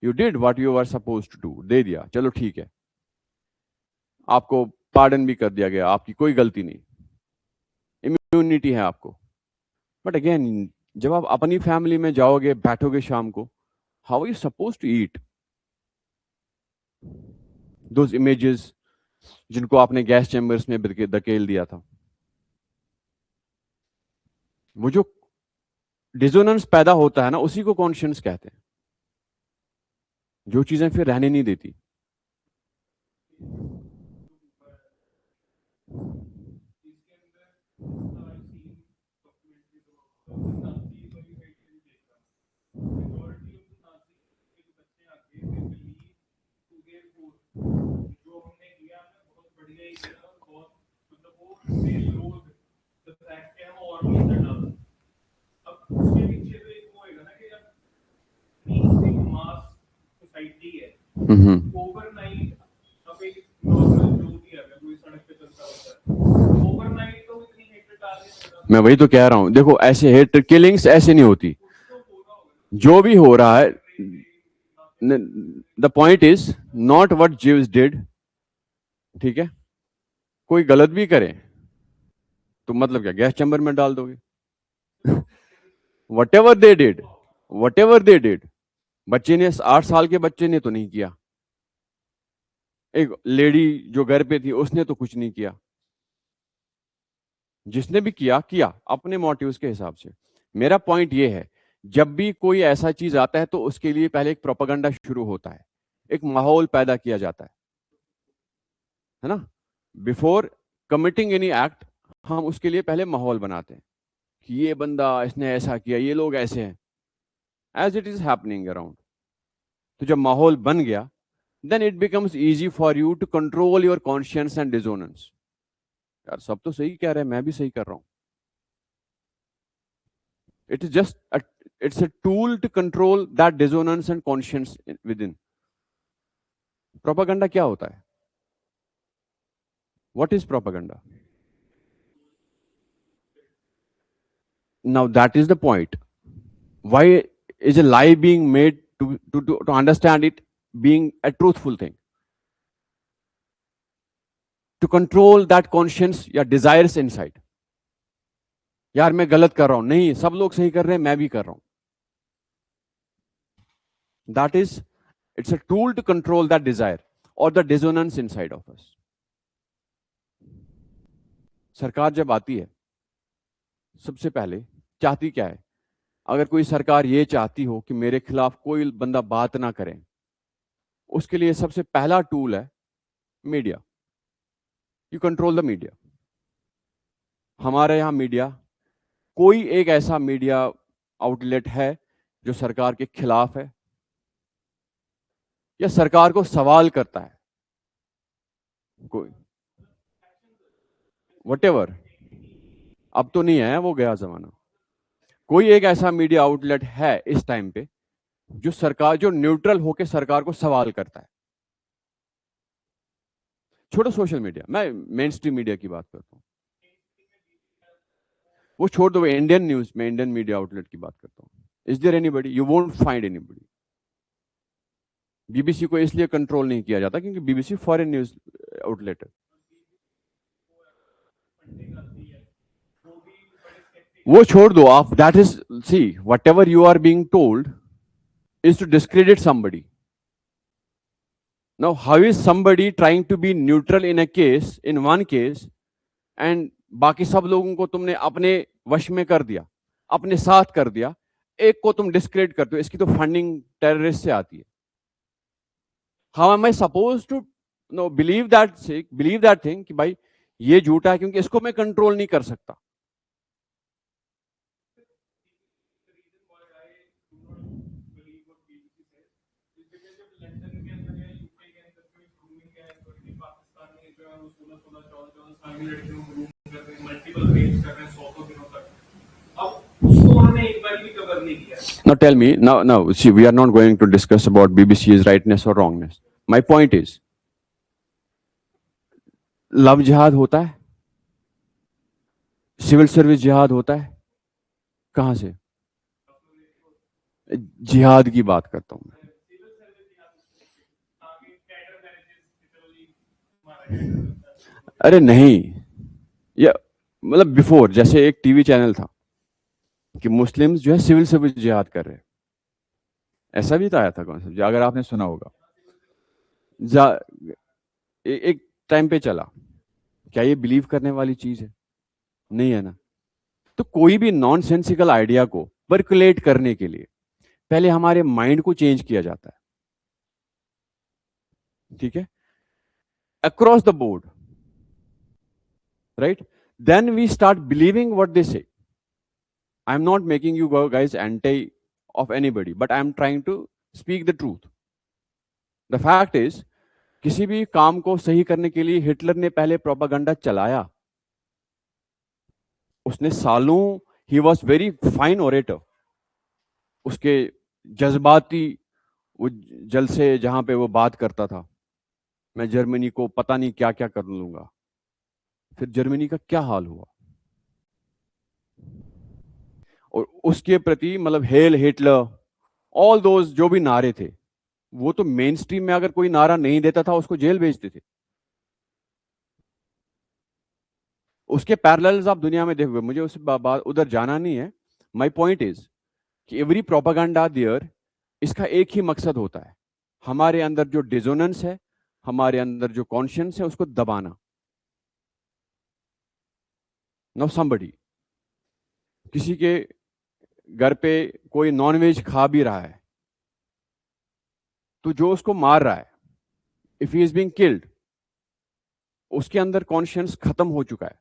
[SPEAKER 1] You did what you are suppose to do, दे दिया, चलो ठीक है, आपको पार्डन भी कर दिया गया, आपकी कोई गलती नहीं, इम्यूनिटी है आपको। बट अगेन, जब आप अपनी फैमिली में जाओगे, बैठोगे शाम को, how are you suppose to eat? Those images जिनको आपने गैस चैम्बर्स में धकेल दिया था, वो जो डिजोनेंस पैदा होता है ना, उसी को कॉन्शियंस कहते हैं, जो चीजें फिर रहने नहीं देती। मैं वही तो कह रहा हूं, देखो ऐसे हेट किलिंग्स ऐसे नहीं होती, जो भी हो रहा है, the point is not what जीव्स did, ठीक है, कोई गलत भी करे तो मतलब क्या गैस चैम्बर में डाल दोगे? वट एवर दे डिड, बच्चे ने 8 साल के बच्चे ने तो नहीं किया, एक लेडी जो घर पे थी उसने तो कुछ नहीं किया, जिसने भी किया किया अपने मोटिव्स के हिसाब से। मेरा पॉइंट ये है, जब भी कोई ऐसा चीज आता है तो उसके लिए पहले एक प्रोपेगेंडा शुरू होता है, एक माहौल पैदा किया जाता है ना, बिफोर कमिटिंग एनी एक्ट हम उसके लिए पहले माहौल बनाते हैं कि ये बंदा इसने ऐसा किया, ये लोग ऐसे हैं, as it is happening around. तो जब माहौल बन गया, then it becomes easy for you to control your conscience and dissonance. यार सब तो सही कह रहे हैं, मैं भी सही कर रहा हूं। It is just it's a tool to control that dissonance and conscience within. Propaganda क्या होता है? What is propaganda? Now that is the point. Why is a lie being made to understand it being a truthful thing? To control that conscience या desires inside. यार मैं गलत कर रहा हूं, नहीं सब लोग सही कर रहे हैं, मैं भी कर रहा हूं। That is, it's a tool to control that desire or the dissonance inside of us. सरकार जब आती है, सबसे पहले चाहती क्या है? अगर कोई सरकार ये चाहती हो कि मेरे खिलाफ कोई बंदा बात ना करे, उसके लिए सबसे पहला टूल है media. You control the media. हमारे यहां मीडिया, कोई एक ऐसा मीडिया आउटलेट है जो सरकार के खिलाफ है या सरकार को सवाल करता है? कोई वटेवर, अब तो नहीं है, वो गया जमाना। कोई एक ऐसा मीडिया आउटलेट है इस टाइम पे जो सरकार, जो न्यूट्रल होकर सरकार को सवाल करता है? छोड़ो सोशल मीडिया, मैं मेन स्ट्रीम मीडिया की बात करता हूं, वो छोड़ दो, इंडियन न्यूज में इंडियन मीडिया आउटलेट की बात करता हूं। Is there anybody? You won't find anybody. BBC को इसलिए कंट्रोल नहीं किया जाता क्योंकि बीबीसी फॉरेन न्यूज आउटलेट है। वो छोड़ दो आप, that is, see whatever you are being told is to discredit somebody. Now how is somebody trying to be neutral in a case, in one case, and बाकी सब लोगों को तुमने अपने वश में कर दिया, अपने साथ कर दिया, एक को तुम डिस्क्रेडिट करते हो? इसकी तो फंडिंग टेररिस्ट से आती है। How am I suppose to know believe that thing कि भाई ये झूठा है क्योंकि इसको मैं कंट्रोल नहीं कर सकता। Now tell me, now see, we are not going to discuss about BBC's rightness or wrongness. My point is, love जिहाद होता है, सिविल सर्विस जिहाद होता है, कहां से? जिहाद की बात करता हूं मैं। अरे नहीं, या मतलब बिफोर, जैसे एक टीवी चैनल था कि मुस्लिम्स जो है सिविल सर्विस जिहाद कर रहे हैं, ऐसा भी तो आया था कॉन्सेप्ट, अगर आपने सुना होगा। एक टाइम पे चला, क्या ये बिलीव करने वाली चीज है? नहीं है ना। तो कोई भी नॉनसेंसिकल आइडिया को परकुलेट करने के लिए पहले हमारे माइंड को चेंज किया जाता है, ठीक है, across the board, right? Then we start believing what they say. I am not making you guys anti of anybody, but I am trying to speak the truth. The fact is, किसी भी काम को सही करने के लिए हिटलर ने पहले प्रोपागेंडा चलाया। उसने सालों, he was very fine orator. उसके जज्बाती वो जलसे जहां पे वो बात करता था, मैं जर्मनी को पता नहीं क्या क्या कर लूंगा, फिर जर्मनी का क्या हाल हुआ। और उसके प्रति मतलब हेल हिटलर, ऑल दोज जो भी नारे थे, वो तो मेन स्ट्रीम में अगर कोई नारा नहीं देता था उसको जेल भेजते थे। उसके पैरेलल्स आप दुनिया में देखोगे, मुझे उस बात उधर जाना नहीं है। माई पॉइंट इज कि एवरी प्रोपागेंडा देयर, इसका एक ही मकसद होता है, हमारे अंदर जो डिजोनेंस है, हमारे अंदर जो कॉन्शियंस है, उसको दबाना। नो समबडी, किसी के घर पे कोई नॉनवेज खा भी रहा है, तो जो उसको मार रहा है, if he is being killed, उसके अंदर कॉन्शियंस खत्म हो चुका है।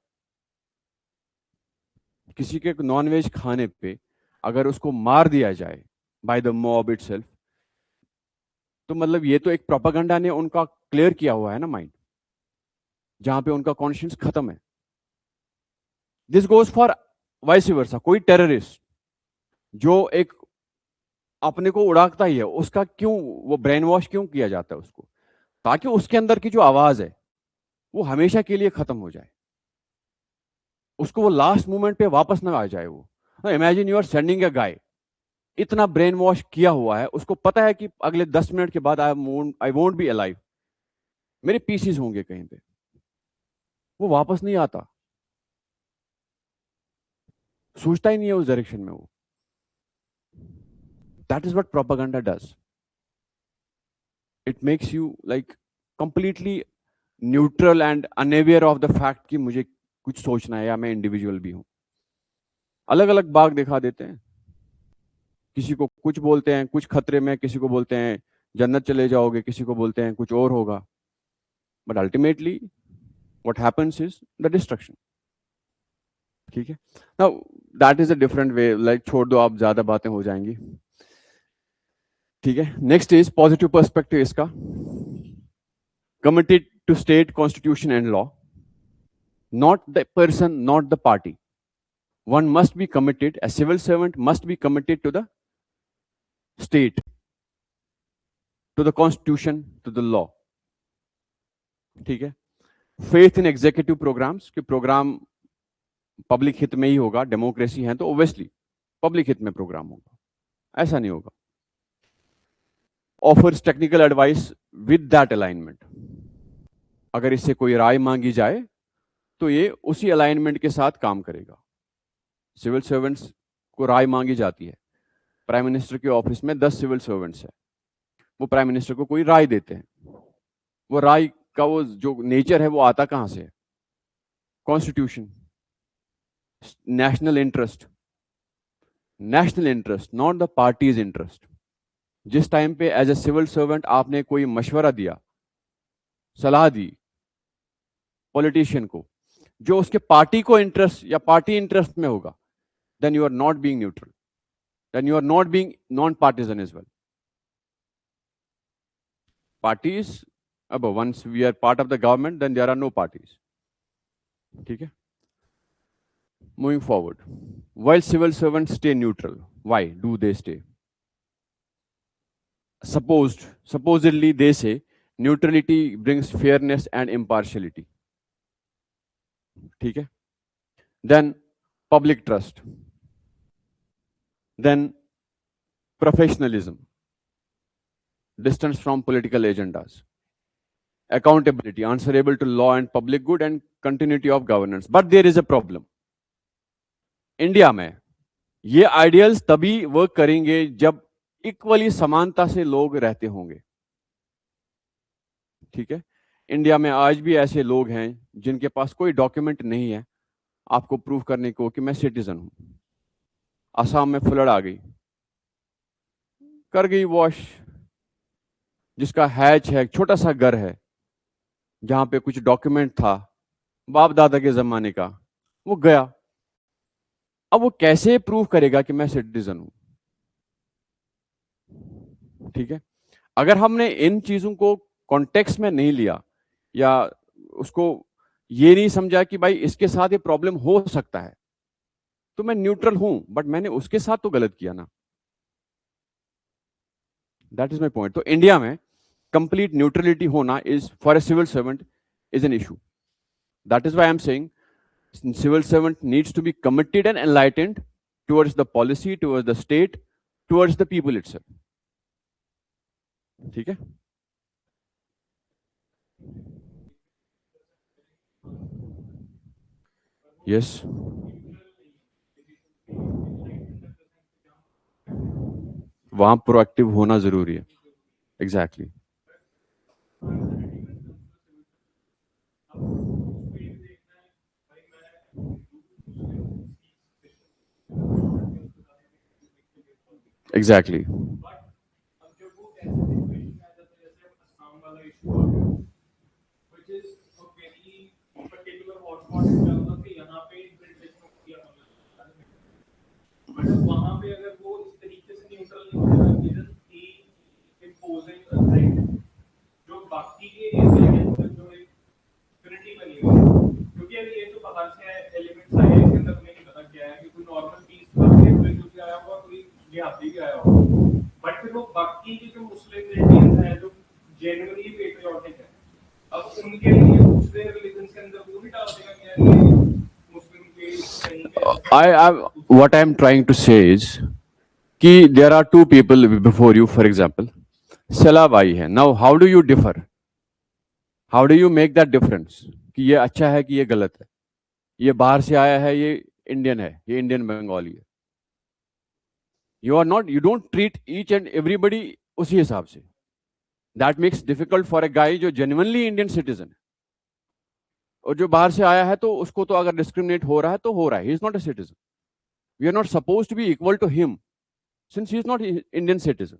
[SPEAKER 1] किसी के नॉनवेज खाने पे अगर उसको मार दिया जाए बाय द मॉब इटसेल्फ, तो मतलब ये तो एक प्रोपागेंडा ने उनका क्लियर किया हुआ है ना माइंड, जहां पे उनका कॉन्शियंस खत्म है। This goes for vice versa. कोई टेररिस्ट जो एक अपने को उड़ाता ही है, उसका क्यों वो ब्रेन वॉश क्यों किया जाता है उसको, ताकि उसके अंदर की जो आवाज है वो हमेशा के लिए खत्म हो जाए, उसको वो लास्ट मोमेंट पे वापस ना आ जाए। वो imagine you are sending a guy, इतना ब्रेन वॉश किया हुआ है, उसको पता है कि अगले 10 मिनट के बाद आई वोंट बी अलाइव, मेरे पीसीज होंगे कहीं पे, वो वापस नहीं आता, सोचता ही नहीं है उस डायरेक्शन में वो। That is what propaganda does. It makes you like completely neutral and unaware of the fact कि मुझे कुछ सोचना है या मैं इंडिविजुअल भी हूं। अलग अलग बाग दिखा देते हैं, किसी को कुछ बोलते हैं, कुछ खतरे में, किसी को बोलते हैं जन्नत चले जाओगे, किसी को बोलते हैं कुछ और होगा, but ultimately what happens is the destruction. ठीक है, now that is a different way, like छोड़ दो, आप ज्यादा बातें हो जाएंगी। ठीक है, नेक्स्ट इज पॉजिटिव पर्सपेक्टिव इसका, committed to state constitution and law, not the person, not the party. One must be committed, a civil servant must be committed to the state, to the constitution, to the law. ठीक है, फेथ इन एग्जीक्यूटिव प्रोग्राम्स, कि प्रोग्राम पब्लिक हित में ही होगा, डेमोक्रेसी है तो ओब्वियसली पब्लिक हित में प्रोग्राम होगा, ऐसा नहीं होगा। Offers technical advice with that alignment, अगर इससे कोई राय मांगी जाए तो ये उसी अलाइनमेंट के साथ काम करेगा। सिविल सर्वेंट्स को राय मांगी जाती है, प्राइम मिनिस्टर के ऑफिस में 10 सिविल सर्वेंट्स है, वो प्राइम मिनिस्टर को कोई राय देते हैं, वो राय का वो जो नेचर है वो आता कहां से है, constitution, national interest, national interest, not the parties interest. जिस टाइम पे एज ए सिविल सर्वेंट आपने कोई मशवरा दिया, सलाह दी पॉलिटिशियन को, जो उसके पार्टी को इंटरेस्ट या पार्टी इंटरेस्ट में होगा, then you are not being neutral, then you are not being non partisan as well. Parties, अब once we are part of the government, then there are no parties. ठीक है, moving forward, while civil servants stay neutral, why do they stay? Supposedly they say neutrality brings fairness and impartiality. ठीक है, then public trust, then professionalism, distance from political agendas, accountability, answerable to law and public good, and continuity of governance. But there is a problem. India में ये आइडियल्स तभी वर्क करेंगे जब इक्वली समानता से लोग रहते होंगे। ठीक है, इंडिया में आज भी ऐसे लोग हैं जिनके पास कोई डॉक्यूमेंट नहीं है आपको प्रूव करने को कि मैं सिटीजन हूं। असम में फ्लड आ गई, कर गई वॉश, जिसका हैच है, छोटा सा घर है जहां पे कुछ डॉक्यूमेंट था बाप दादा के जमाने का, वो गया। अब वो कैसे प्रूव करेगा कि मैं सिटीजन हूं? ठीक है, अगर हमने इन चीजों को कॉन्टेक्स्ट में नहीं लिया या उसको ये नहीं समझा कि भाई इसके साथ ये प्रॉब्लम हो सकता है, तो मैं न्यूट्रल हूं बट मैंने उसके साथ तो गलत किया ना। That is my point. तो इंडिया में कंप्लीट न्यूट्रलिटी होना is for a civil servant is an issue. That is why I am saying civil servant needs to be committed and enlightened towards the policy, towards the state, towards the people itself. ठीक है? Yes. वहां प्रोएक्टिव होना जरूरी है। एग्जैक्टली एग्जैक्टली
[SPEAKER 2] वहां पे अगर वो इस तरीके से न्यूट्रल नहीं जो बाकी के जो एक यूनिटी बनी हुई है, क्योंकि अगर ये जो बाहर से एलिमेंट्स आए इसके अंदर हमें नहीं पता क्या है कि कोई नॉर्मल पीस कोई आया होगा, कोई देहाती भी आया होगा, बट फिर वो बाकी के जो मुस्लिम इंडियंस हैं जो जेन्युइनली पेट्रियोटिक है, अब उनके लिए दूसरे रिलीजन के अंदर वो भी डाल देगा क्या
[SPEAKER 1] what I'm trying to say is कि there are two people before you, for example, सैलाब आई है। Now how do you differ? How do you make that difference कि ये अच्छा है कि ये गलत है, ये बाहर से आया है, ये इंडियन है, ये इंडियन बंगाली है। You don't treat each and everybody उसी हिसाब से। That makes difficult for a guy जो genuinely Indian citizen है, और जो बाहर से आया है तो उसको तो अगर डिस्क्रिमिनेट हो रहा है तो हो रहा है। He is not a citizen. We are not suppose to be equal to him since he is not Indian citizen.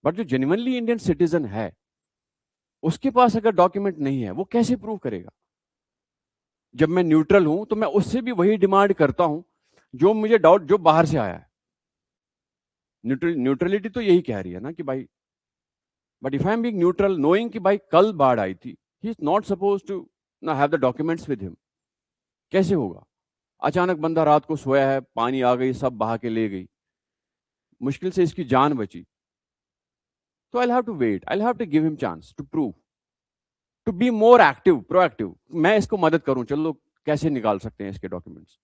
[SPEAKER 1] But जो जेन्युइनली इंडियन सिटीजन है उसके पास अगर डॉक्यूमेंट नहीं है वो कैसे प्रूव करेगा? जब मैं न्यूट्रल हूं तो मैं उससे भी वही डिमांड करता हूं जो मुझे डाउट जो बाहर से आया है। न्यूट्रलिटी तो यही कह रही है ना कि भाई, but if I am being neutral knowing कि भाई कल बाढ़ आई थी, he is not suppose to ना have the documents with him. कैसे होगा? अचानक बंदा रात को सोया है, पानी आ गई, सब बहा के ले गई, मुश्किल से इसकी जान बची, तो I have to wait, I have to give him chance to prove, to be more active, proactive. मैं इसको मदद करूं, चलो कैसे निकाल सकते हैं इसके documents.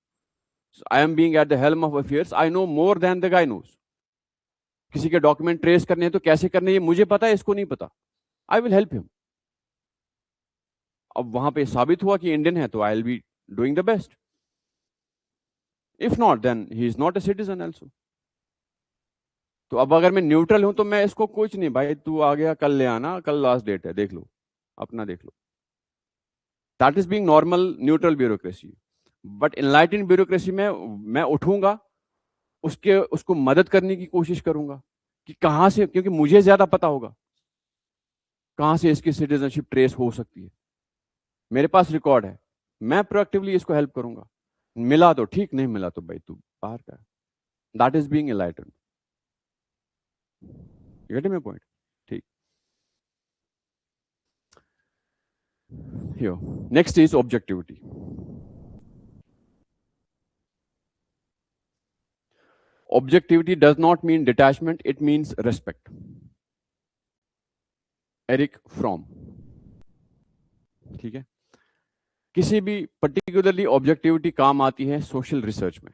[SPEAKER 1] I am being at the helm of affairs, I know more than the guy knows. किसी के डॉक्यूमेंट ट्रेस करने हैं तो कैसे करने हैं मुझे पता है, इसको नहीं पता, आई विल हेल्प हिम। अब वहां पे साबित हुआ कि इंडियन है तो I will be doing the best. If not then he is not a citizen also. तो अब अगर मैं न्यूट्रल हूं तो मैं इसको कुछ नहीं, भाई तू आ गया कल ले आना, कल लास्ट डेट है, देख लो अपना देख लो। That is being normal neutral bureaucracy. But enlightened bureaucracy में मैं उठूंगा, उसको मदद करने की कोशिश करूंगा कि कहां से, क्योंकि मुझे ज्यादा पता होगा कहां से इसकी सिटीजनशिप ट्रेस हो सकती है, मेरे पास रिकॉर्ड है, मैं प्रोएक्टिवली इसको हेल्प करूंगा। मिला तो ठीक, नहीं मिला तो भाई तू बाहर का। That is being enlightened. You get my point? ठीक। Here. Next is objectivity. Objectivity does not mean detachment, it means respect. Eric Fromm. ठीक है? किसी भी particularly objectivity काम आती है social research में।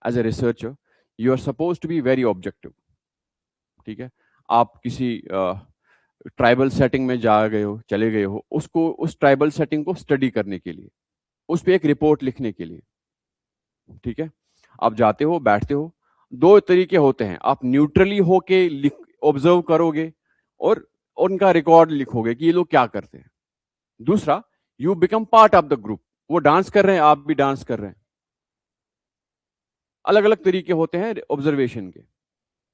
[SPEAKER 1] As a researcher, you are supposed to be very objective. ठीक है? आप किसी ट्राइबल सेटिंग में जा गए हो, चले गए हो, उसको उस ट्राइबल सेटिंग को स्टडी करने के लिए, उस पर एक रिपोर्ट लिखने के लिए, ठीक है, आप जाते हो, बैठते हो। दो तरीके होते हैं, आप न्यूट्रली होके ऑब्जर्व करोगे और उनका रिकॉर्ड लिखोगे कि ये लोग क्या करते हैं। दूसरा, you become part of the group, वो डांस कर रहे हैं, आप भी डांस कर रहे हैं। अलग अलग तरीके होते हैं ऑब्जर्वेशन के,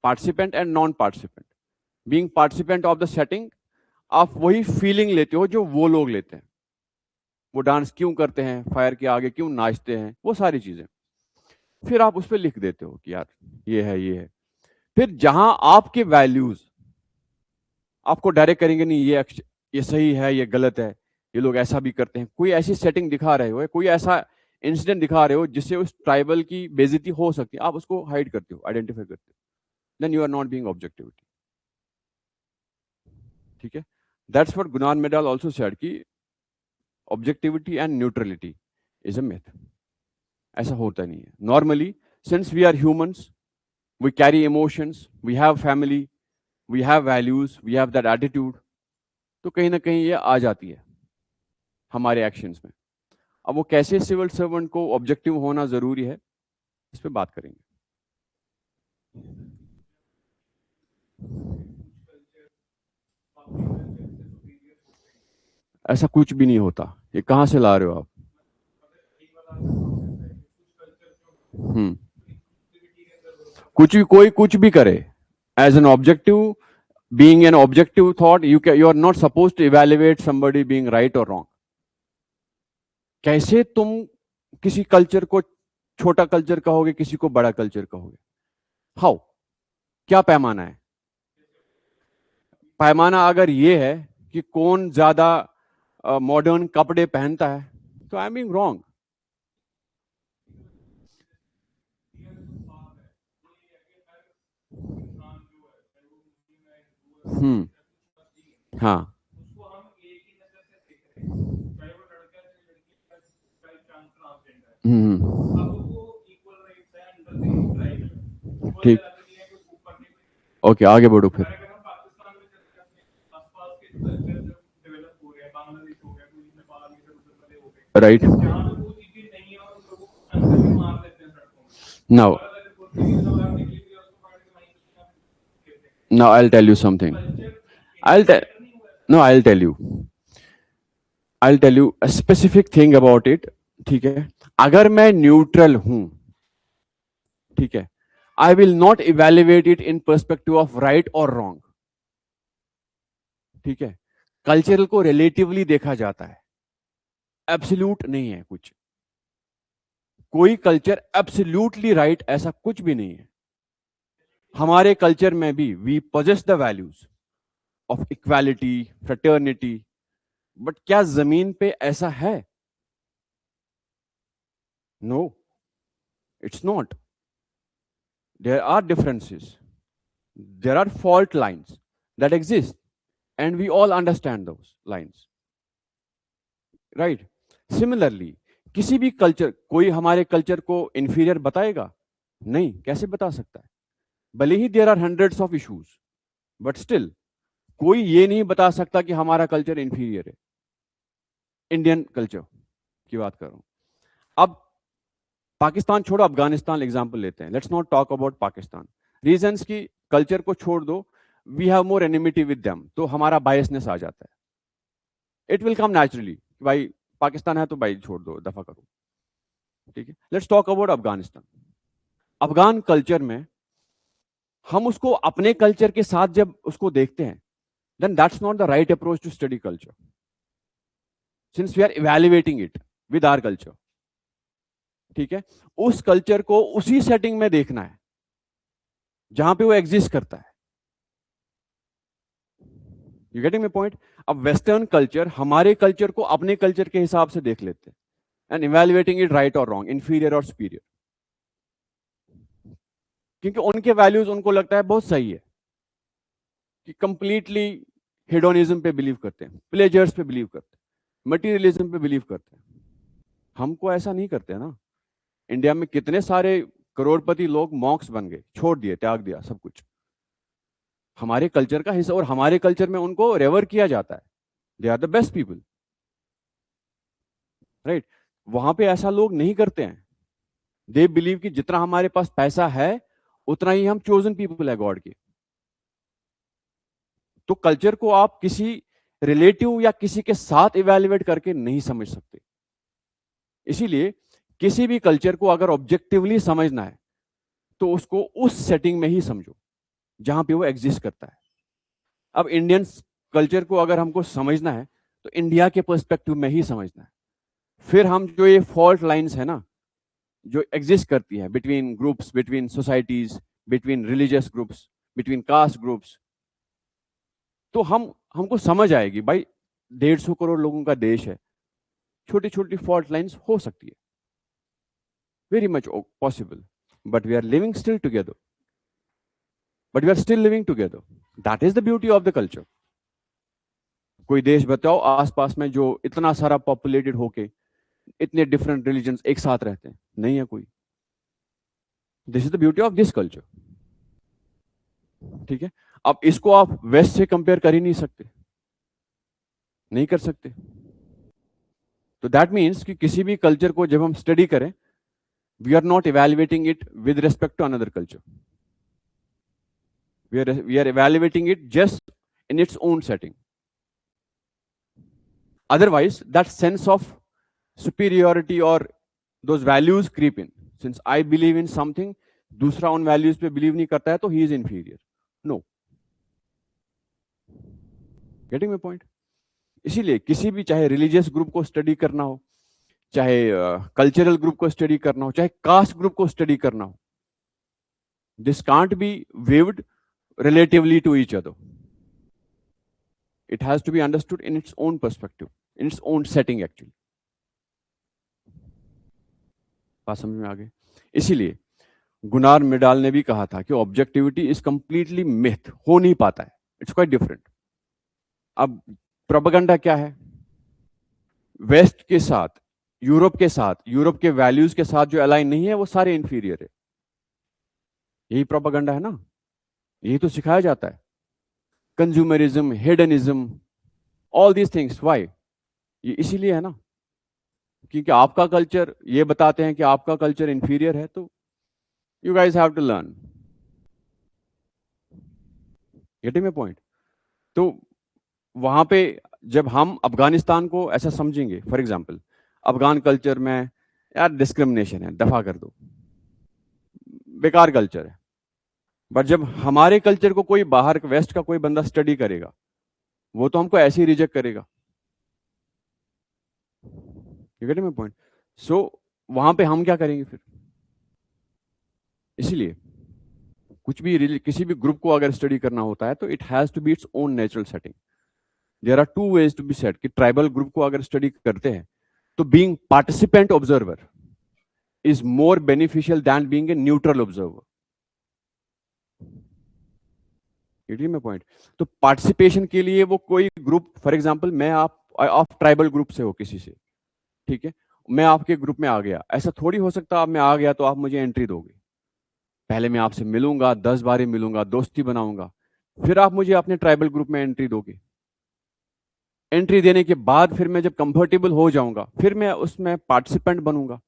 [SPEAKER 1] participant and non participant. Being participant of the setting, आप वही फीलिंग लेते हो जो वो लोग लेते हैं। वो डांस क्यों करते हैं, फायर के आगे क्यों नाचते हैं, वो सारी चीजें। फिर आप उस पर लिख देते हो कि यार ये है, ये है। फिर जहां आपके वैल्यूज, आपको डायरेक्ट करेंगे नहीं ये सही है, ये गलत है, ये लोग ऐसा भी करते हैं। कोई ऐसी सेटिंग दिखा रहे हो, कोई ऐसा इंसिडेंट दिखा रहे हो जिससे उस ट्राइबल की बेइज्जती हो सकती है, आप उसको हाइड करते हो, आइडेंटिफाई करते हो, then you are not being objectivity. ठीक है, that's what Gunnar Myrdal also said कि objectivity and neutrality is a myth. ऐसा होता नहीं है। Normally since we are humans, we carry emotions, we have family, we have values, we have that attitude, तो कहीं ना कहीं ये आ जाती है हमारे एक्शंस में। अब वो कैसे सिविल सर्वेंट को ऑब्जेक्टिव होना जरूरी है, इस पे बात करेंगे। ऐसा कुछ भी नहीं होता, ये कहां से ला रहे हो आप? कुछ भी, कोई कुछ भी करे, as an objective being an objective thought, you are not supposed to evaluate somebody being right or wrong. कैसे तुम किसी कल्चर को छोटा कल्चर कहोगे, किसी को बड़ा कल्चर कहोगे? हाउ? क्या पैमाना है? पैमाना अगर ये है कि कौन ज्यादा मॉडर्न कपड़े पहनता है, तो आई एम बीइंग रॉन्ग। हाँ, ठीक, ओके, आगे बढ़ो फिर। Right, now now I'll tell you something. I'll tell you a specific thing about it. ठीक है, अगर मैं न्यूट्रल हूं, ठीक है, I will not evaluate it in perspective of right और रॉन्ग। ठीक है, कल्चरल को रिलेटिवली देखा जाता है, एब्सोल्यूट नहीं है कुछ। कोई कल्चर एब्सोल्यूटली राइट ऐसा कुछ भी नहीं है। हमारे कल्चर में भी we possess the values of equality, fraternity, but क्या जमीन पे ऐसा है? No, it's not. There are differences, there are fault lines that exist, and we all understand those lines, right? Similarly किसी भी कल्चर, कोई हमारे कल्चर को इंफीरियर बताएगा? नहीं, कैसे बता सकता है? भले ही there are hundreds of issues, but still कोई ये नहीं बता सकता कि हमारा कल्चर इंफीरियर है। इंडियन कल्चर की बात कर रहा हूं। अब पाकिस्तान छोड़ो, अफगानिस्तान एग्जांपल लेते हैं। Let's not talk about Pakistan. Reasons की कल्चर को छोड़ दो, we have more enmity with them, तो हमारा बायसनेस आ जाता है। इट विल कम नेचुरली, भाई पाकिस्तान है तो भाई छोड़ दो, दफा करो। ठीक है, let's talk about Afghanistan. Afghan culture में हम उसको अपने कल्चर के साथ जब उसको देखते हैं, then that's not the right approach to study culture, since we are evaluating it with our culture. ठीक है, उस कल्चर को उसी सेटिंग में देखना है जहां पे वो एग्जिस्ट करता है। You getting my point? अब वेस्टर्न कल्चर हमारे कल्चर को अपने कल्चर के हिसाब से देख लेते हैं, एंड इवेल्युएटिंग इट राइट और रॉन्ग, इंफीरियर और सुपीरियर, क्योंकि उनके वैल्यूज उनको लगता है बहुत सही है, कि कंप्लीटली हेडोनिज्म पे बिलीव करते हैं, प्लेजर्स पे बिलीव करते हैं, मटीरियलिज्म पे बिलीव करते हैं। हमको ऐसा नहीं करते ना। इंडिया में कितने सारे करोड़पति लोग मॉन्क्स बन गए, छोड़ दिए, त्याग दिया सब कुछ, हमारे कल्चर का हिस्सा, और हमारे कल्चर में उनको रेवर किया जाता है। They are the best people, right? वहां पे ऐसा लोग नहीं करते हैं। दे बिलीव कि जितना हमारे पास पैसा है उतना ही हम चोजन पीपल है गॉड के। तो कल्चर को आप किसी रिलेटिव या किसी के साथ इवेल्युएट करके नहीं समझ सकते। इसीलिए किसी भी कल्चर को अगर ऑब्जेक्टिवली समझना है तो उसको उस सेटिंग में ही समझो जहां पे वो एग्जिस्ट करता है। अब इंडियन कल्चर को अगर हमको समझना है तो इंडिया के पर्सपेक्टिव में ही समझना है। फिर हम जो ये फॉल्ट लाइंस है ना, जो एग्जिस्ट करती है between groups, between societies, between religious groups, between caste groups, तो हमको समझ आएगी भाई 150 करोड़ लोगों का देश है, छोटी छोटी फॉल्ट लाइंस हो सकती है, very much possible, but we are living still together, but we are still living together, that is the beauty of the culture. कोई देश बताओ आसपास में जो इतना सारा पॉपुलेटेड होके इतने डिफरेंट रिलीजन्स एक साथ रहते हैं, नहीं है कोई। This is the beauty of this culture, ठीक है। अब इसको आप वेस्ट से कंपेयर कर ही नहीं सकते, नहीं कर सकते। तो दैट मीन्स कि किसी भी कल्चर को जब हम स्टडी करें, we are not evaluating it with respect to another culture, we are evaluating it just in its own setting. Otherwise that sense of superiority or those values creep in. Since I believe in something, दूसरा उन values पे believe नहीं करता है तो he is inferior. No. Getting my point? इसीलिए किसी भी, चाहे religious group को study करना हो, चाहे cultural group को study करना हो, चाहे caste group को study करना हो, this can't be viewed relatively to each other. It has to be understood in its own perspective, in its own setting actually. बात समझ में आ गई? इसीलिए गुनार मिडाल ने भी कहा था कि ऑब्जेक्टिविटी इज कंप्लीटली मिथ, हो नहीं पाता है, इट्स क्वाइट डिफरेंट। अब प्रोपेगेंडा क्या है? वेस्ट के साथ, यूरोप के साथ, यूरोप के वैल्यूज के साथ जो अलाइन नहीं है वो सारे इंफीरियर है, यही प्रोपेगेंडा है ना, यही तो सिखाया जाता है। Consumerism, hedonism, all these things, why? ये इसीलिए है ना, क्योंकि आपका कल्चर ये बताते हैं कि आपका कल्चर इंफीरियर है, तो you guys have to learn. Getting my point? तो वहां पे जब हम अफगानिस्तान को ऐसा समझेंगे, फॉर एग्जांपल अफगान कल्चर में यार डिस्क्रिमिनेशन है, दफा कर दो, बेकार कल्चर है, बट जब हमारे कल्चर को कोई बाहर वेस्ट का कोई बंदा स्टडी करेगा, वो तो हमको ऐसे ही रिजेक्ट करेगा। You getting my point? So वहां पे हम क्या करेंगे फिर? इसीलिए कुछ भी, किसी भी ग्रुप को अगर स्टडी करना होता है तो it has to be its own natural setting. There are two ways to be set कि ट्राइबल ग्रुप को अगर स्टडी करते हैं तो being participant observer is more beneficial than being a neutral observer. Getting my point? तो पार्टिसिपेशन के लिए वो कोई ग्रुप, फॉर एग्जांपल मैं आप ट्राइबल ग्रुप से हो किसी से, ठीक है, मैं आपके ग्रुप में आ गया, ऐसा थोड़ी हो सकता आप मैं आ गया तो आप मुझे एंट्री दोगे। पहले मैं आपसे मिलूंगा, 10 बार मिलूंगा, दोस्ती बनाऊंगा, फिर आप मुझे अपने ट्राइबल ग्रुप में एंट्री दोगे। एंट्री देने के बाद फिर मैं जब कंफर्टेबल हो जाऊंगा, फिर मैं उसमें पार्टिसिपेंट बनूंगा।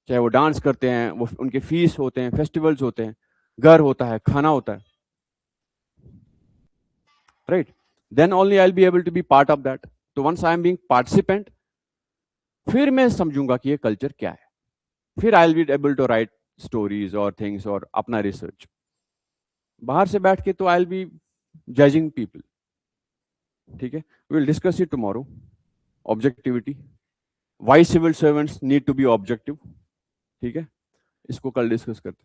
[SPEAKER 1] चाहे वो डांस करते हैं, वो उनके फीस होते हैं, फेस्टिवल्स होते हैं, घर होता है, खाना होता है, right? Then only I will be able to be part of that. तो once I am being participant, फिर मैं समझूंगा कि ये कल्चर क्या है, फिर I will be able to write stories और थिंग्स और अपना रिसर्च। बाहर से बैठ के तो I will be judging people, ठीक है? We will discuss it tomorrow. Objectivity, why civil servants need to be objective, ठीक है? इसको कल डिस्कस करते हैं।